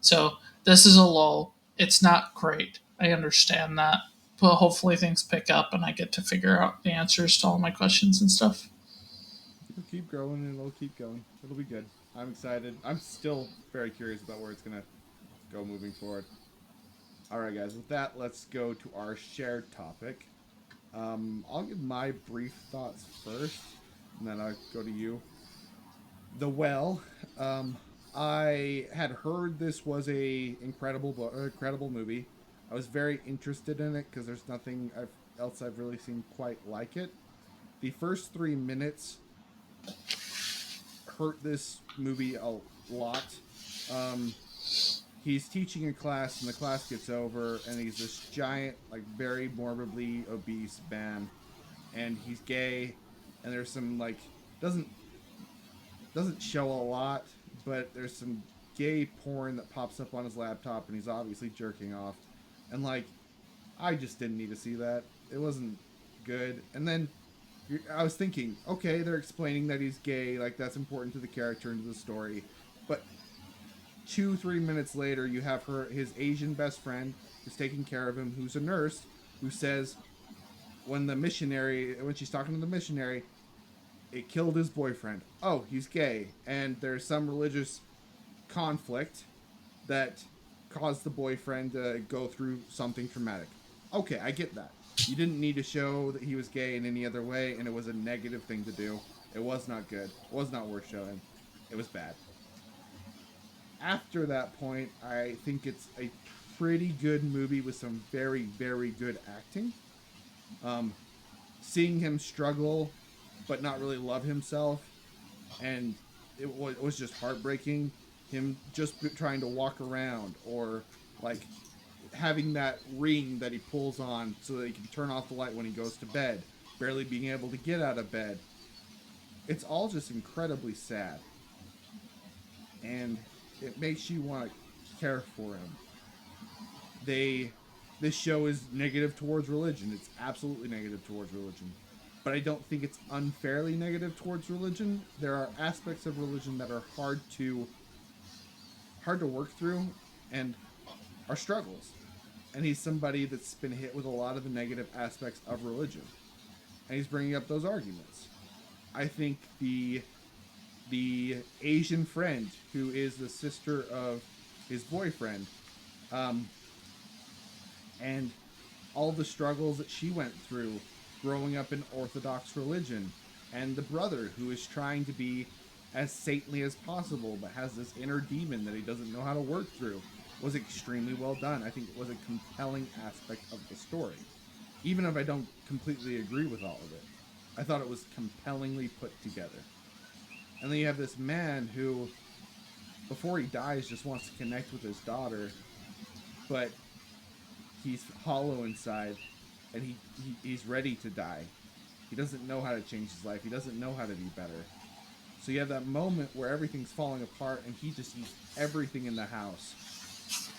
So, this is a lull. It's not great. I understand that. But hopefully things pick up and I get to figure out the answers to all my questions and stuff. It'll keep growing and it'll keep going. It'll be good. I'm excited. I'm still very curious about where it's going to go moving forward. All right, guys. With that, let's go to our shared topic. I'll give my brief thoughts first, and then I'll go to you. The Well. Um, I had heard this was a incredible movie. I was very interested in it because there's nothing else I've really seen quite like it. The first 3 minutes hurt this movie a lot. Um, he's teaching a class, and the class gets over, and he's this giant, like very morbidly obese man, and he's gay, and there's some like doesn't doesn't show a lot, but there's some gay porn that pops up on his laptop, and he's obviously jerking off, and like I just didn't need to see that. It wasn't good. And then I was thinking, okay, they're explaining that he's gay, like that's important to the character and to the story, but 2 3 minutes later, you have his Asian best friend who's taking care of him, who's a nurse, who says when she's talking to the missionary, it killed his boyfriend. Oh, he's gay, and there's some religious conflict that caused the boyfriend to go through something traumatic. Okay, I get that. You didn't need to show that he was gay in any other way, and it was a negative thing to do. It was not good. It was not worth showing. It was bad. After that point, I think it's a pretty good movie with some very, very good acting. Um, Seeing him struggle but not really love himself, and it was just heartbreaking. Him just trying to walk around, or like having that ring that he pulls on so that he can turn off the light when he goes to bed, barely being able to get out of bed. It's all just incredibly sad, and it makes you want to care for him. They this show is negative towards religion. It's absolutely negative towards religion. But I don't think it's unfairly negative towards religion. There are aspects of religion that are hard to work through and are struggles. And he's somebody that's been hit with a lot of the negative aspects of religion. And he's bringing up those arguments. I think the Asian friend who is the sister of his boyfriend, um, and all the struggles that she went through growing up in Orthodox religion, and the brother who is trying to be as saintly as possible but has this inner demon that he doesn't know how to work through, was extremely well done. I think it was a compelling aspect of the story. Even if I don't completely agree with all of it, I thought it was compellingly put together. And then you have this man who, before he dies, just wants to connect with his daughter, but he's hollow inside, and he's ready to die. He doesn't know how to change his life. He doesn't know how to be better. So you have that moment where everything's falling apart, and he just eats everything in the house.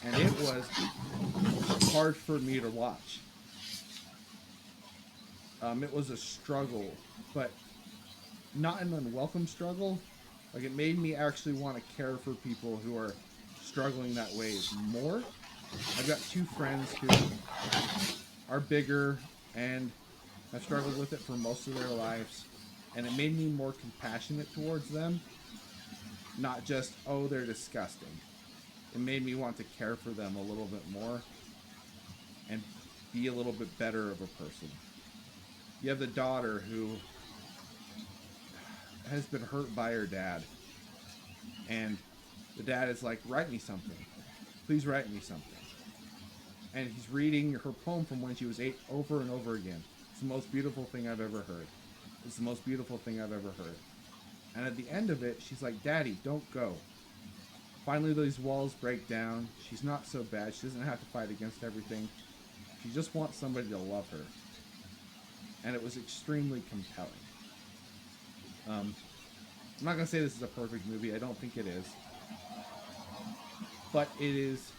And it was hard for me to watch. It was a struggle, but not an unwelcome struggle. Like, it made me actually want to care for people who are struggling that way more. I've got two friends who are bigger and have struggled with it for most of their lives, and it made me more compassionate towards them. Not just, oh, they're disgusting. It made me want to care for them a little bit more and be a little bit better of a person. You have the daughter who has been hurt by her dad, and the dad is like, write me something. Please write me something. And he's reading her poem from when she was 8 over and over again. It's the most beautiful thing I've ever heard. It's the most beautiful thing I've ever heard. And at the end of it, she's like, Daddy, don't go. Finally, these walls break down. She's not so bad. She doesn't have to fight against everything. She just wants somebody to love her. And it was extremely compelling. I'm not going to say this is a perfect movie. I don't think it is. But it is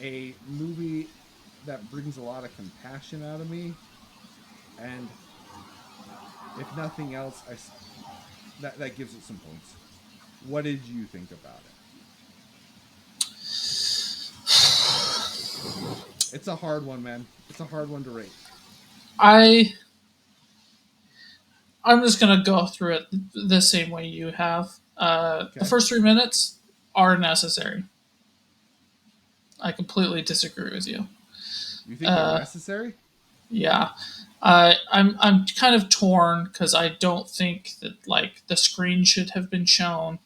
a movie that brings a lot of compassion out of me. And if nothing else, that gives it some points. What did you think about it? It's a hard one, man. It's a hard one to rate. I I'm just gonna go through it the same way you have. The Okay. first 3 minutes are necessary. I completely disagree with you. You think they're Uh, necessary? yeah, I'm kind of torn because I don't think that like the screen should have been shown.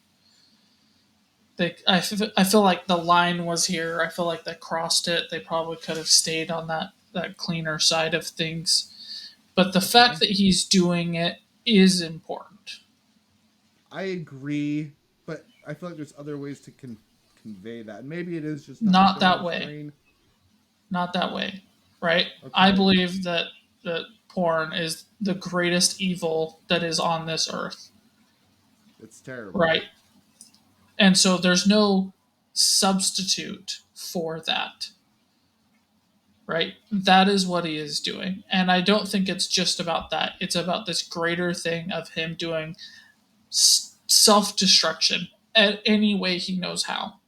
I feel like the line was here. I feel like they crossed it. They probably could have stayed on that cleaner side of things. But the fact Okay. that he's doing it is important. I agree, but I feel like there's other ways to convey that. Maybe it is just not Not shown on that the way. screen. Not that way. Right? I Okay. believe that porn is the greatest evil that is on this earth. It's terrible. Right? And so there's no substitute for that. Right? That is what he is doing. And I don't think it's just about that. It's about this greater thing of him doing self destruction at any way he knows how.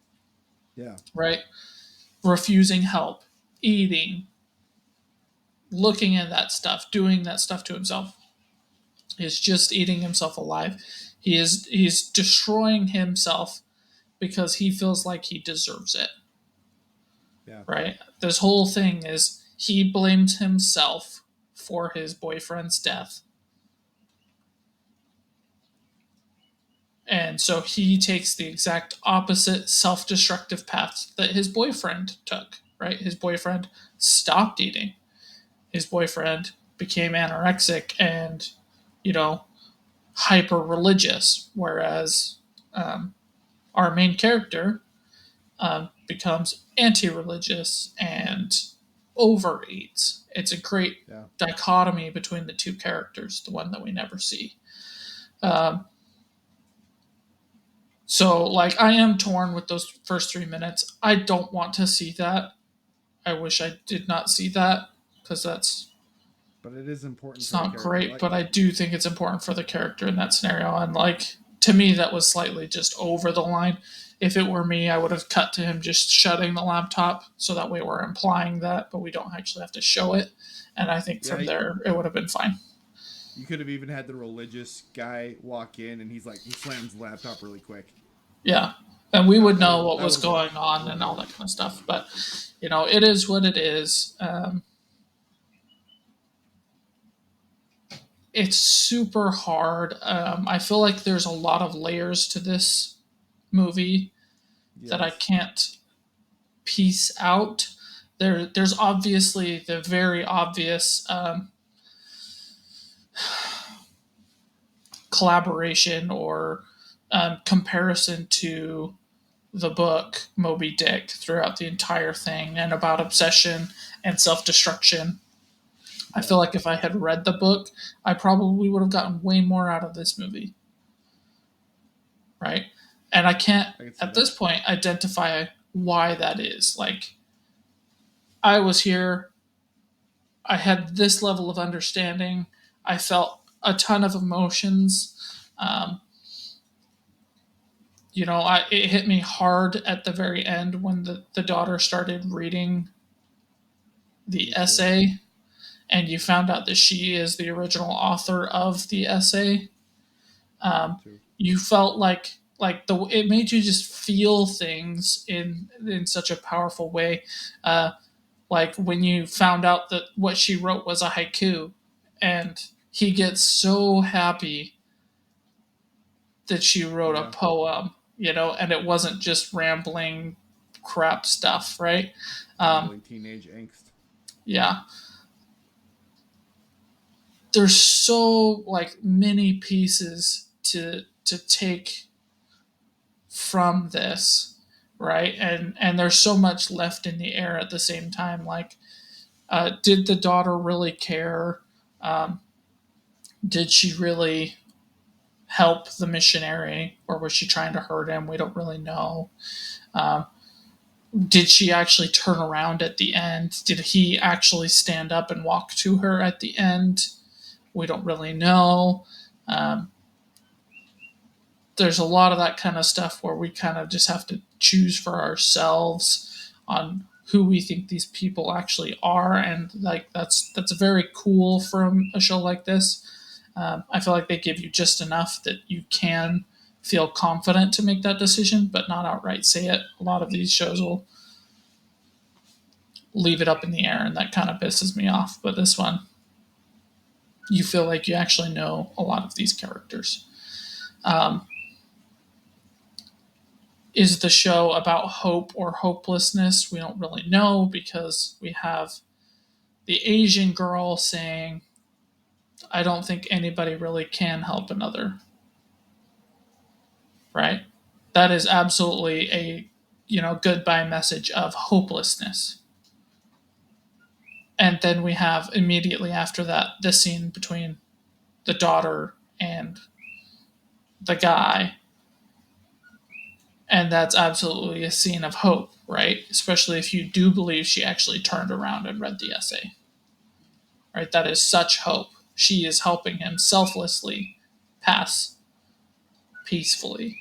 Yeah. Right? Refusing help, eating, looking at that stuff, doing that stuff to himself. He's just eating himself alive. He's destroying himself because he feels like he deserves it. Yeah. Right? This whole thing is he blames himself for his boyfriend's death. And so he takes the exact opposite self destructive path that his boyfriend took, right? His boyfriend stopped eating. His boyfriend became anorexic and, you know, hyper religious. Whereas our main character becomes anti-religious and overeats. It's a great Yeah. dichotomy between the two characters, the one that we never see. Um, so, like, I am torn with those first 3 minutes. I don't want to see that. I wish I did not see that because that's But it is important it's for the not character. great. But I do think it's important for the character in that scenario. And like to me, that was slightly just over the line. If it were me, I would have cut to him just shutting the laptop, so that way we're implying that, but we don't actually have to show it. And I think Yeah, from there it would have been fine. you could have even had the religious guy walk in, and he's like, he slams the laptop really quick. Yeah. And we would That know would what that was would have worked. going on and all that kind of stuff. But, it is what it is. It's super hard. I feel like there's a lot of layers to this movie that I Yes. can't piece out. There's obviously the very obvious collaboration or comparison to the book Moby Dick throughout the entire thing, and about obsession and self destruction. I Yeah. feel like if I had read the book, I probably would have gotten way more out of this movie, right? And I can't, I can see at that. this point, identify why that is. Like, I was here, I had this level of understanding, I felt a ton of emotions. Um, it hit me hard at the very end when the daughter started reading the Me too. essay, and you found out that she is the original author of the essay. Me Um, too. you felt like the it made you just feel things in such a powerful way. Uh, like when you found out that what she wrote was a haiku, and he gets so happy that she wrote a Yeah. poem, and it wasn't just rambling crap stuff, right? Um, Rambling teenage angst. yeah, there's so like many pieces to take from this, right? And there's so much left in the air at the same time. Like, did the daughter really care? Um, did she really help the missionary, or was she trying to hurt him? We don't really know. Um, did she actually turn around at the end? Did he actually stand up and walk to her at the end? We don't really know. Um, there's a lot of that kind of stuff where we kind of just have to choose for ourselves on who we think these people actually are, and like that's very cool from a show like this. I feel like they give you just enough that you can feel confident to make that decision, but not outright say it. A lot of these shows will leave it up in the air, and that kind of pisses me off. But this one, you feel like you actually know a lot of these characters. Um, is the show about hope or hopelessness? We don't really know because we have the Asian girl saying, I don't think anybody really can help another, right? That is absolutely a goodbye message of hopelessness. And then we have immediately after that the scene between the daughter and the guy, and that's absolutely a scene of hope, right? Especially if you do believe she actually turned around and read the essay, right? That is such hope. She is helping him selflessly pass peacefully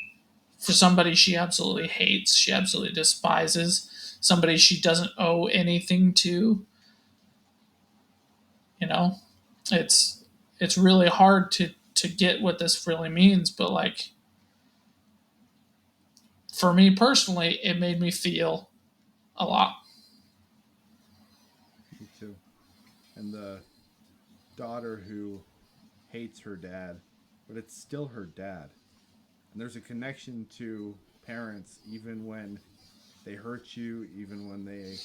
for somebody she absolutely hates, she absolutely despises, somebody she doesn't owe anything to. You know, it's it's really hard to get what this really means, but like for me personally, it made me feel a lot. Me too. And the daughter who hates her dad, but it's still her dad. And there's a connection to parents even when they hurt you, even when they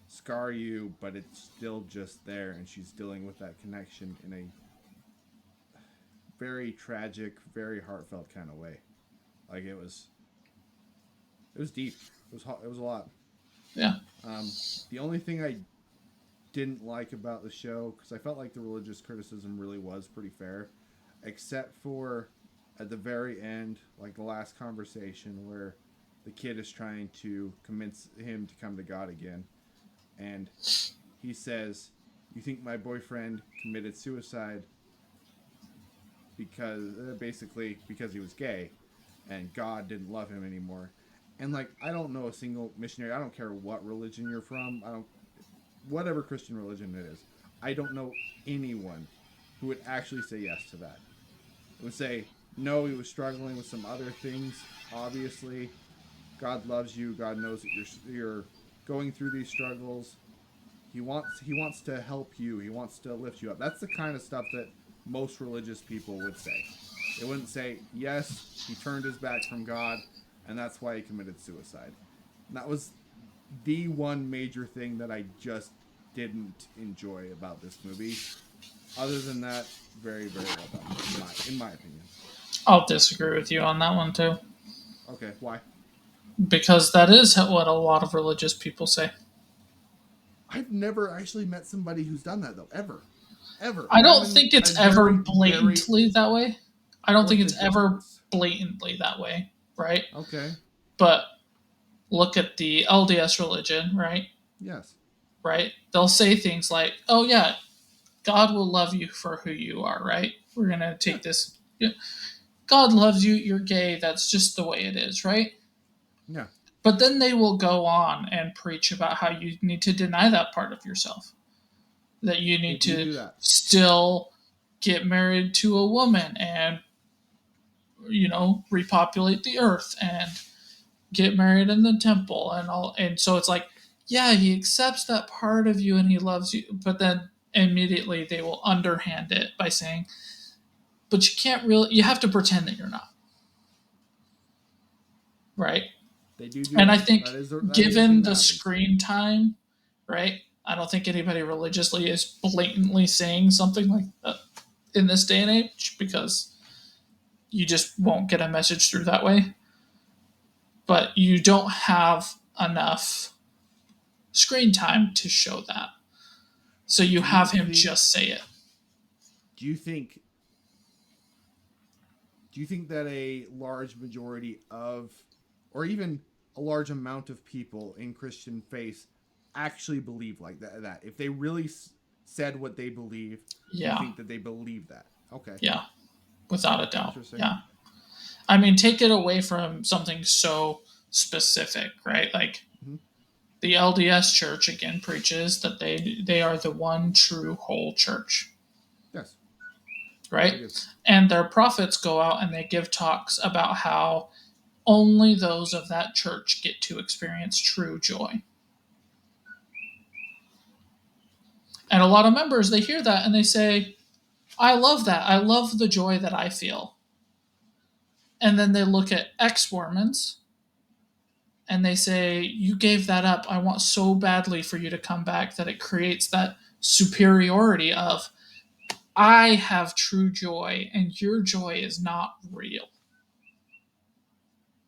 scar you, but it's still just there, and she's dealing with that connection in a very tragic, very heartfelt kind of way. Like it was It was deep. It was a lot. Yeah. Um, the only thing I didn't like about the show, because I felt like the religious criticism really was pretty fair, except for at the very end, like the last conversation where the kid is trying to convince him to come to God again, and he says, "You think my boyfriend committed suicide because basically because he was gay, and God didn't love him anymore." And like, I don't know a single missionary. I don't care what religion you're from. I don't whatever Christian religion it is. I don't know anyone who would actually say yes to that. It would say no. He was struggling with some other things. Obviously, God loves you. God knows that you're going through these struggles. He wants to help you. He wants to lift you up. That's the kind of stuff that most religious people would say. They wouldn't say, yes, he turned his back from God and that's why he committed suicide. And that was the one major thing that I just didn't enjoy about this movie. Other than that, very very well done in my opinion. I'll disagree with you on that one too, Okay, why? because that is what a lot of religious people say. I've never actually met somebody who's done that though, ever. I And I'm don't in think a it's ever very blatantly that way. I don't think what's the it's ever difference? blatantly that way, right? Okay. But look at the LDS religion, right? Yes. Right? They'll say things like, "Oh yeah, God will love you for who you are," right? We're going to Yeah. take this. God loves you, you're gay, that's just the way it is, right? Yeah. But then they will go on and preach about how you need to deny that part of yourself, that you They need to do that. still get married to a woman and, repopulate the earth and get married in the temple and all. And so it's like, yeah, he accepts that part of you and he loves you, but then immediately they will underhand it by saying, but you can't really, you have to pretend that you're not, right? They do And I that. think That is a thing given that the happens. screen time, right? I don't think anybody religiously is blatantly saying something like that in this day and age, because you just won't get a message through that way. But you don't have enough screen time to show that. So you Do you have him think just say it. do you think do you think that a large majority of, or even a large amount of people in Christian faith actually believe like that? If they really said what they believe, do you Yeah. think that they believe that? Okay. Yeah. Without a doubt. Interesting. Yeah. I mean, take it away from something so specific, right? Like Mm-hmm. the LDS church again preaches that they are the one true whole church, Yes, right? they do. And their prophets go out and they give talks about how only those of that church get to experience true joy. And a lot of members, they hear that and they say, I love that. I love the joy that I feel. And then they look at ex Mormons and they say, you gave that up. I want so badly for you to come back, that it creates that superiority of, I have true joy and your joy is not real.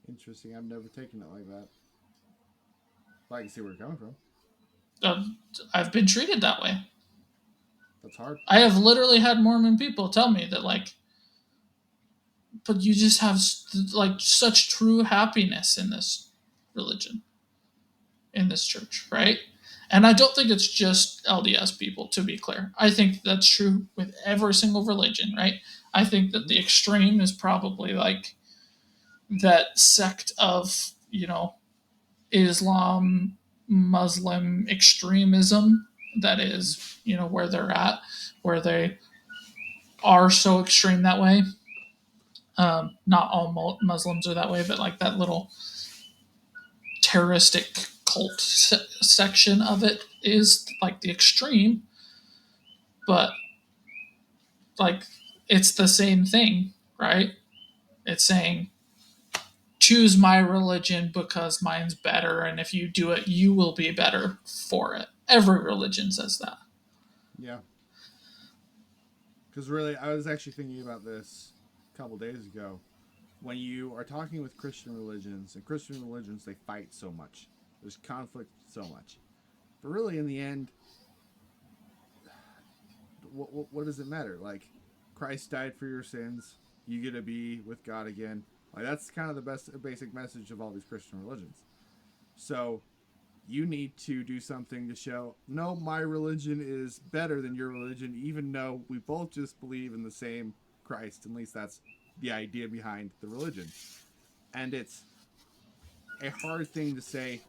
Interesting. I've never taken it like that. But I can see where you're coming from. Uh, I've been treated that way. That's hard. I have literally had Mormon people tell me that, like, but you just have like such true happiness in this religion, in this church, right? And I don't think it's just LDS people, to be clear. I think that's true with every single religion, right? I think that Mm-hmm. the extreme is probably like that sect of, Islam, Muslim extremism that Mm-hmm. is, where they're at, where they are so extreme that way. Not all Muslims are that way, but like that little terroristic cult section of it is like the extreme, but like it's the same thing, right? It's saying choose my religion because mine's better, and if you do it, you will be better for it. Every religion says that. Yeah. Because really, I was actually thinking about this a couple days ago. when you are talking with Christian religions, and Christian religions, they fight so much. There's conflict so much. But really, in the end, what does it matter? Like, Christ died for your sins. You get to be with God again. Like, that's kind of the best basic message of all these Christian religions. So you need to do something to show, no, my religion is better than your religion, even though we both just believe in the same Christ. At least that's the idea behind the religion. And it's a hard thing to say,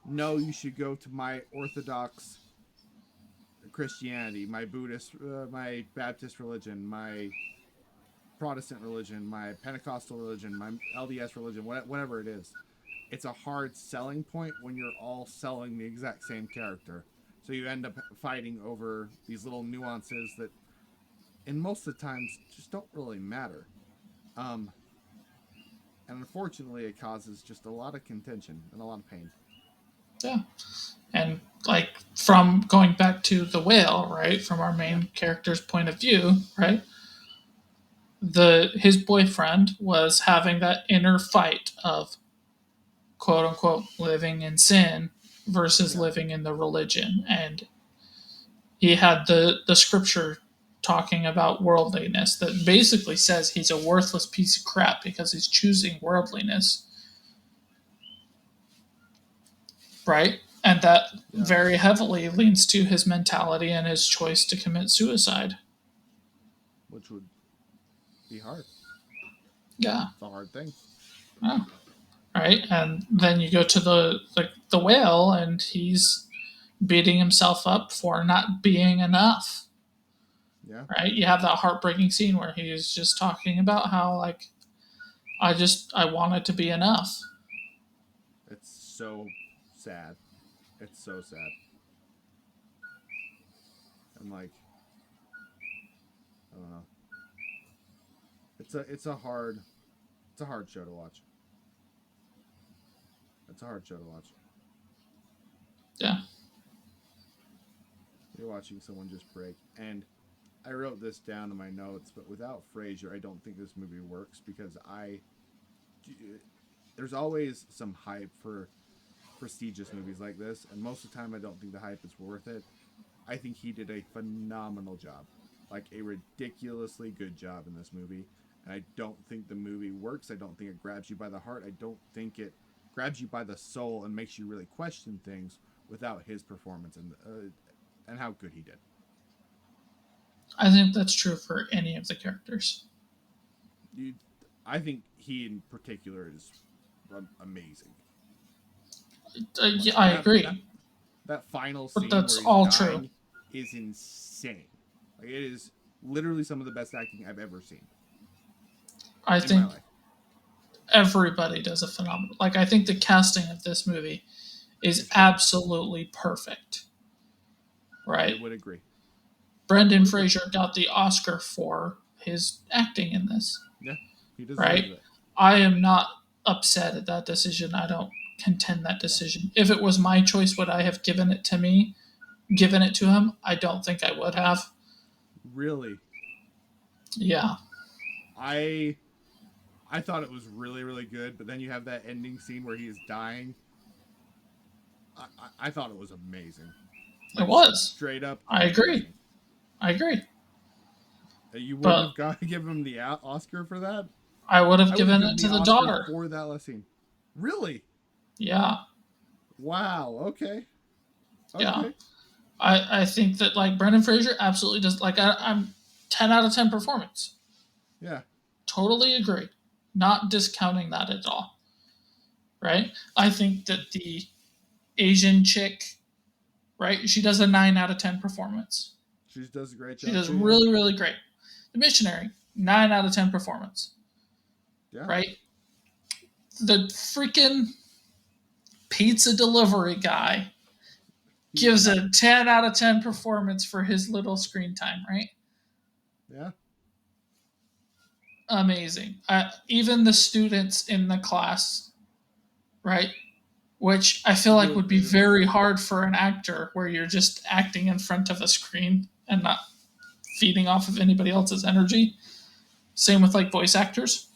no, you should go to my Orthodox Christianity, my Buddhist, my Baptist religion, my Protestant religion, my Pentecostal religion, my LDS religion, whatever it is. It's a hard selling point when you're all selling the exact same character. So you end up fighting over these little nuances that, in most of the times, just don't really matter. Um, and unfortunately, it causes just a lot of contention and a lot of pain. Yeah. And like from going back to the whale, right? From our Yeah, main character's point of view, right? His boyfriend was having that inner fight of quote unquote living in sin versus yeah, living in the religion. And he had the scripture talking about worldliness that basically says he's a worthless piece of crap because he's choosing worldliness, right? And that yeah. very heavily leans to his mentality and his choice to commit suicide. Which would be hard. Yeah. It's a hard thing. Yeah. Right. And then you go to the whale, and he's beating himself up for not being enough. Yeah, Right. You have that heartbreaking scene where he's just talking about how like I wanted to be enough. it's so sad. It's so sad. And like, I don't know. It's a hard show to watch. It's a hard show to watch. Yeah. You're watching someone just break. And I wrote this down in my notes, but without Frasier, I don't think this movie works because there's always some hype for prestigious movies like this, and most of the time I don't think the hype is worth it. I think he did a phenomenal job, like a ridiculously good job in this movie. And I don't think the movie works. I don't think it grabs you by the heart. I don't think it grabs you by the soul and makes you really question things without his performance and how good he did. I think that's true for any of the characters. You, I think he in particular is amazing. Like Yeah, I agree. that final But scene that's where he's all true. dying is insane. Like, it is literally some of the best acting I've ever seen I in my think life. everybody does a phenomenal. Like I think the casting of this movie is It's great. absolutely perfect. I Right? would agree. I Brendan would agree. Fraser got the Oscar for his acting in this. Yeah, he deserves Right? it. I am not upset at that decision. I don't contend that No, decision. If it was my choice, would I have given it to me? Given it to him? I don't think I would have. really, Yeah. I I thought it was really really good, but then you have that ending scene where he is dying. I thought it was amazing, It like was. straight up I agree. amazing. I agree. You wouldn't But have got give him the Oscar for that. I would have I would have given given it the to the Oscar daughter. for that last scene. Really? Yeah. Wow. Okay. Yeah. Okay. I think that like Brendan Fraser absolutely does like I'm 10 out of 10 performance. Yeah. Totally agree. Not discounting that at all. Right? I think that the Asian chick, right? She does a 9 out of 10 performance. She does a great She job does too. Yeah. really, really great. The missionary, 9 out of 10 performance. Yeah. Right? The freaking pizza delivery guy gives Yeah. a 10 out of 10 performance for his little screen time, right? Yeah. Amazing. Even the students in the class, right? Which I feel like would be They did really very good. hard for an actor where you're just acting in front of a screen and not feeding off of anybody else's energy. Same with like voice actors.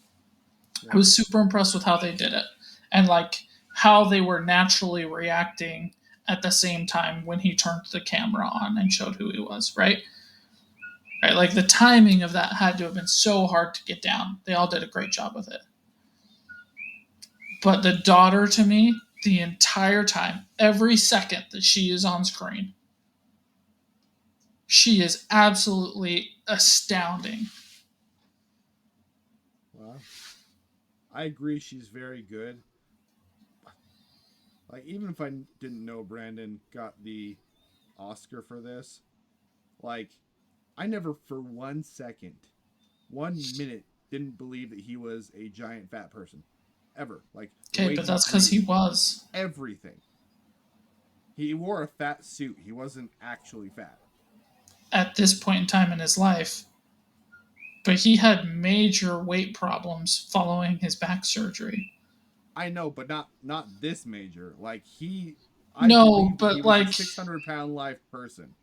I Yeah. was super impressed with how they did it, and like how they were naturally reacting at the same time when he turned the camera on and showed who he was, right? Right, like the timing of that had to have been so hard to get down. They all did a great job with it. But the daughter, to me, the entire time, every second that she is on screen, she is absolutely astounding. Well, I agree. She's very good. Like, even if I didn't know Brandon got the Oscar for this, like, I never for 1 second, 1 minute, didn't believe that he was a giant fat person. Ever. Like, the Okay, way but he that's because he breathed, was. everything. He wore a fat suit. He wasn't actually fat. At this point in time in his life, but he had major weight problems following his back surgery. I know, but not this major. Like, I No, believe that he but was a like, 600 pound live person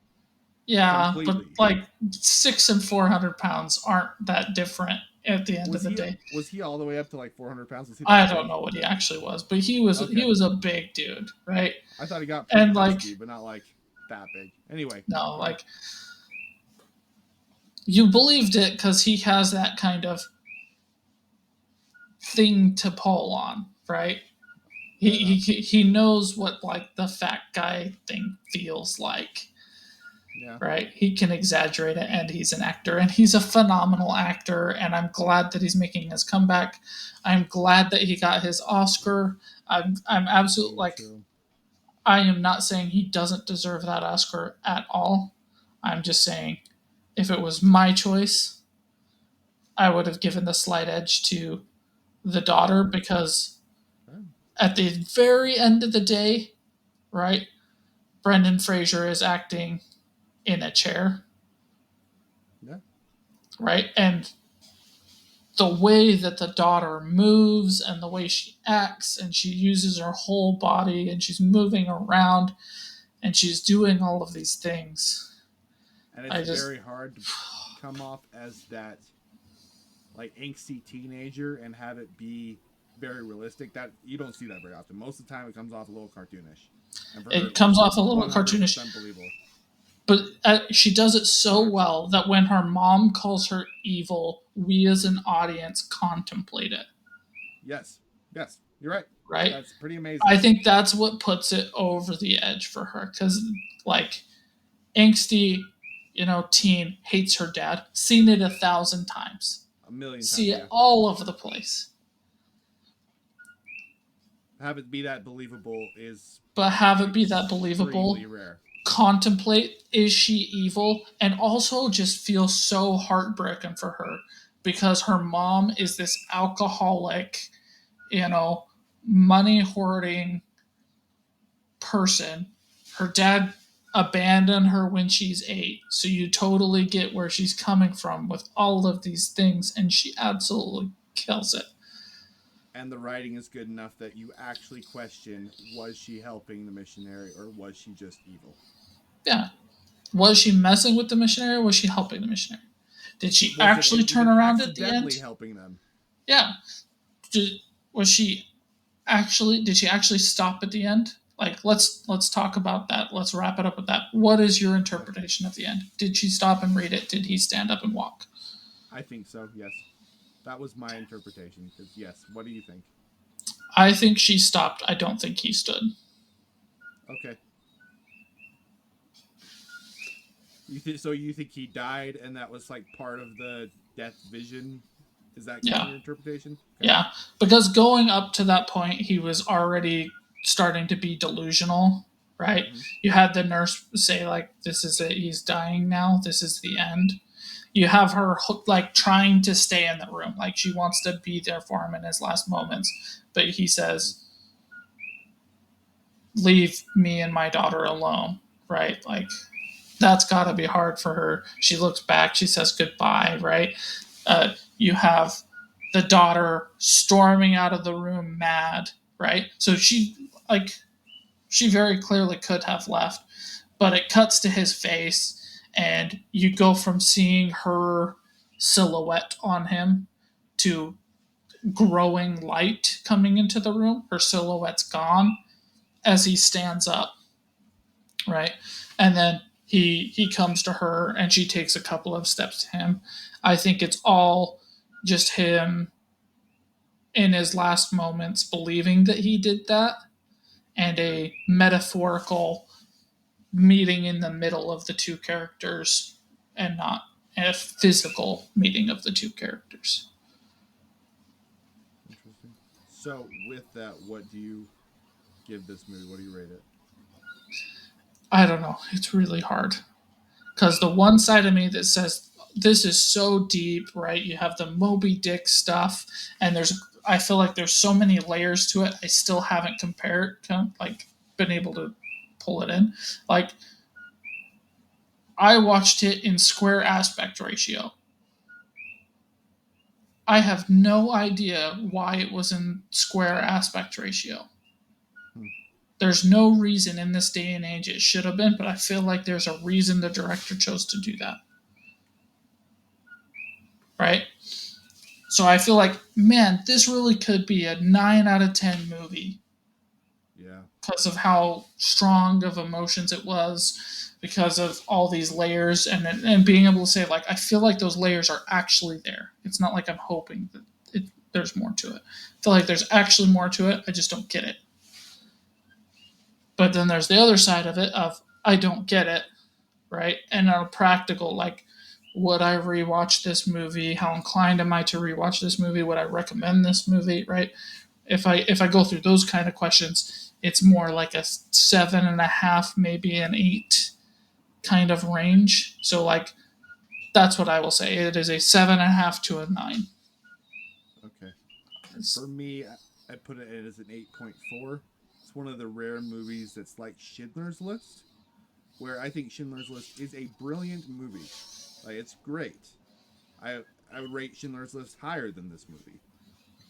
yeah, but completely. like 6 and 400 pounds aren't that different at the end of Was the he day. was he all the way up to like 400 pounds? Was he I that don't big? know what he actually was, but he Okay, was a big dude, right? I thought he got pretty And like, husky, but not like that big. Anyway, no, go ahead. like you believed it because he has that kind of thing to pull on, right? Right on. He knows what like the fat guy thing feels like, Yeah. right? He can exaggerate it, and he's an actor, and he's a phenomenal actor. And I'm glad that he's making his comeback. I'm glad that he got his Oscar. I'm absolutely Me like, too. I am not saying he doesn't deserve that Oscar at all. I'm just saying if it was my choice, I would have given the slight edge to the daughter because Right. at the very end of the day, right, Brendan Fraser is acting in a chair, Yeah. right? And the way that the daughter moves and the way she acts and she uses her whole body and she's moving around and she's doing all of these things. And it's I just, very hard to come off as that like angsty teenager and have it be very realistic. That you don't see that very often. Most of the time, it comes off a little cartoonish, and for her, it it was comes off a little one hundred cartoonish, percent believable. but she does it so well that when her mom calls her evil, we as an audience contemplate it, Yes, yes, you're right. right? That's pretty I amazing. think that's what puts it over the edge for her because, like, angsty, teen hates her dad. Seen it 1,000 times. A million See times, it yeah. all over the place. Have it be that believable is But have it be that extremely believable. rare. Contemplate, is she evil? And also just feel so heartbroken for her because her mom is this alcoholic, you know, money hoarding person. Her dad abandoned her when she's 8. So you totally get where she's coming from with all of these things, and she absolutely kills it. And the writing is good enough that you actually question: was she helping the missionary or was she just evil? Yeah. Was she messing with the missionary or was she helping the missionary? Did she Was actually it was turn it around at the accidentally end? helping them? Yeah. Did, was she did she actually stop at the end? Like let's talk about that. Let's wrap it up with that. What is your Yeah, interpretation of the end? Did she stop and read it? Did he stand up and walk? I think so. Yes, that was my interpretation. Because yes, what do you think? I think she stopped. I don't think he stood. Okay, so you think he died and that was like part of the death vision? Is that kind of Yeah. your interpretation? Okay. Yeah. Because going up to that point, he was already starting to be delusional, right? Mm-hmm. You had the nurse say, like, this is it. He's dying now. This is the end. You have her, like, trying to stay in the room. Like, she wants to be there for him in his last moments. But he Mm-hmm. says, leave me and my daughter alone, right? Like, that's got to be hard for her. She looks back. She says goodbye, right? You have the daughter storming out of the room mad, right? So she very clearly could have left, but it cuts to his face, and you go from seeing her silhouette on him to growing light coming into the room. Her silhouette's gone as he stands up, right? And then he comes to her and she takes a couple of steps to him. I think it's all just him in his last moments believing that he did that, and a metaphorical meeting in the middle of the two characters and not a physical meeting of the two characters. Interesting. So, with that, what do you give this movie? What do you rate it? I don't know. It's really hard because the one side of me that says this is so deep, right? You have the Moby Dick stuff, and I feel like there's so many layers to it. I still haven't like been able to pull it in. Like I watched it in square aspect ratio. I have no idea why it was in square aspect ratio. Hmm. There's no reason in this day and age it should have been, but I feel like there's a reason the director chose to do that. Right? So I feel like, man, this really could be a 9 out of 10 movie Yeah. because of how strong of emotions it was, because of all these layers, and being able to say, like, I feel like those layers are actually there. It's not like I'm hoping that there's more to it. I feel like there's actually more to it. I just don't get it. But then there's the other side of it of I don't get it, right? And on a practical, like, would I rewatch this movie? How inclined am I to rewatch this movie? Would I recommend this movie? Right? If I go through those kind of questions, it's more like a 7.5, maybe an 8 kind of range. So like that's what I will say. It is a 7.5 to a 9. Okay. For me, I put it as an 8.4. It's one of the rare movies that's like Schindler's List, where I think Schindler's List is a brilliant movie. Like, it's great. I I would rate Schindler's List higher than this movie.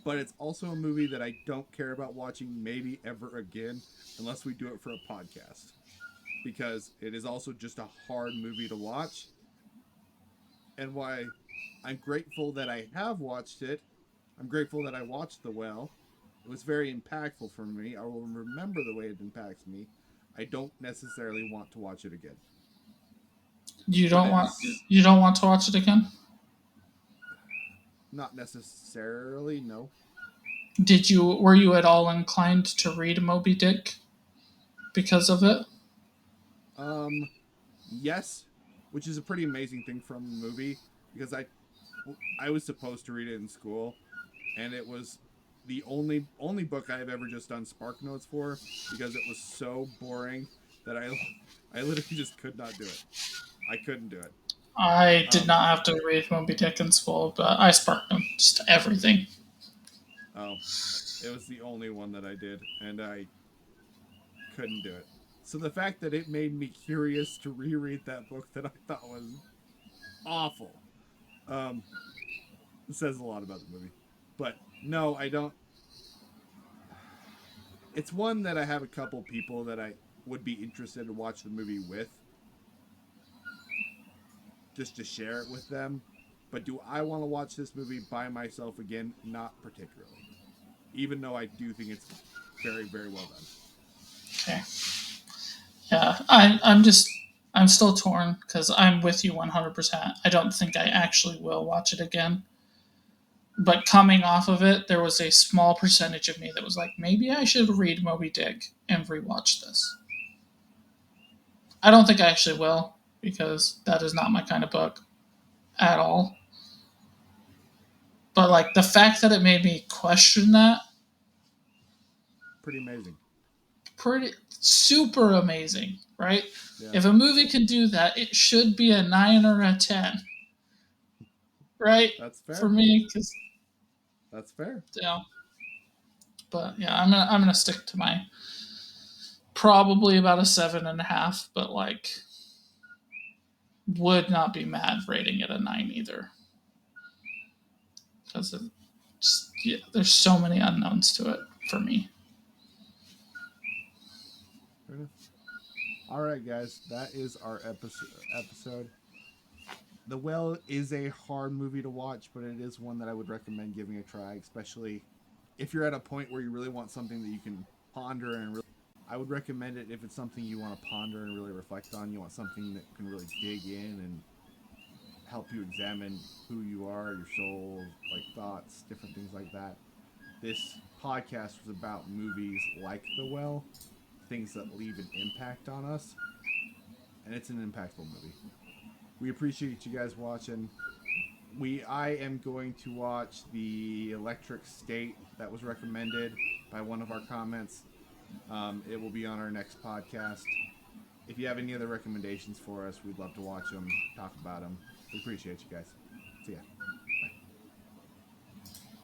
But it's also a movie that I don't care about watching maybe ever again unless we do it for a podcast. Because it is also just a hard movie to watch. And why I'm grateful that I have watched it. I'm grateful that I watched The Well. It was very impactful for me. I will remember the way it impacts me. I don't necessarily want to watch it again. You But don't it want is you don't want to watch it again? not necessarily, no. Were you at all inclined to read Moby Dick because of it? Um, yes, which is a pretty amazing thing from the movie because I was supposed to read it in school, and it was the only book I've ever just done Spark Notes for because it was so boring that I literally just could not do it. I couldn't do it. I did Um, not have to read Moby Dick in school, but I sparked them just everything. oh, it was the only one that I did, and I couldn't do it. So the fact that it made me curious to reread that book that I thought was awful, um, says a lot about the movie. But no, I don't. It's one that I have a couple people that I would be interested to watch the movie with, just to share it with them. But do I want to watch this movie by myself again? Not particularly. Even though I do think it's very, very well done. Okay. Yeah, I'm still torn because I'm with you 100%. I don't think I actually will watch it again. But coming off of it, there was a small percentage of me that was like, maybe I should read Moby Dick and rewatch this. I don't think I actually will because that is not my kind of book at all. But like the fact that it made me question that, Pretty amazing. pretty super amazing, right? Yeah, If a movie can do that, it should be a 9 or a 10, right? that's For fair. me, because That's fair. you know, but yeah, I'm gonna stick to my probably about a 7.5, but like would not be mad rating it a 9 either because yeah, there's so many unknowns to it for me. Fair enough. All right, guys, that is our episode. The Well is a hard movie to watch, but it is one that I would recommend giving a try, especially if you're at a point where you really want something that you can ponder and really. I would recommend it if it's something you want to ponder and really reflect on. You want something that can really dig in and help you examine who you are, your soul, like thoughts, different things like that. This podcast was about movies like The Well, things that leave an impact on us, and it's an impactful movie. We appreciate you guys watching. I am going to watch the Electric State that was recommended by one of our comments. It will be on our next podcast. If you have any other recommendations for us, we'd love to watch them, talk about them. We appreciate you guys. See ya.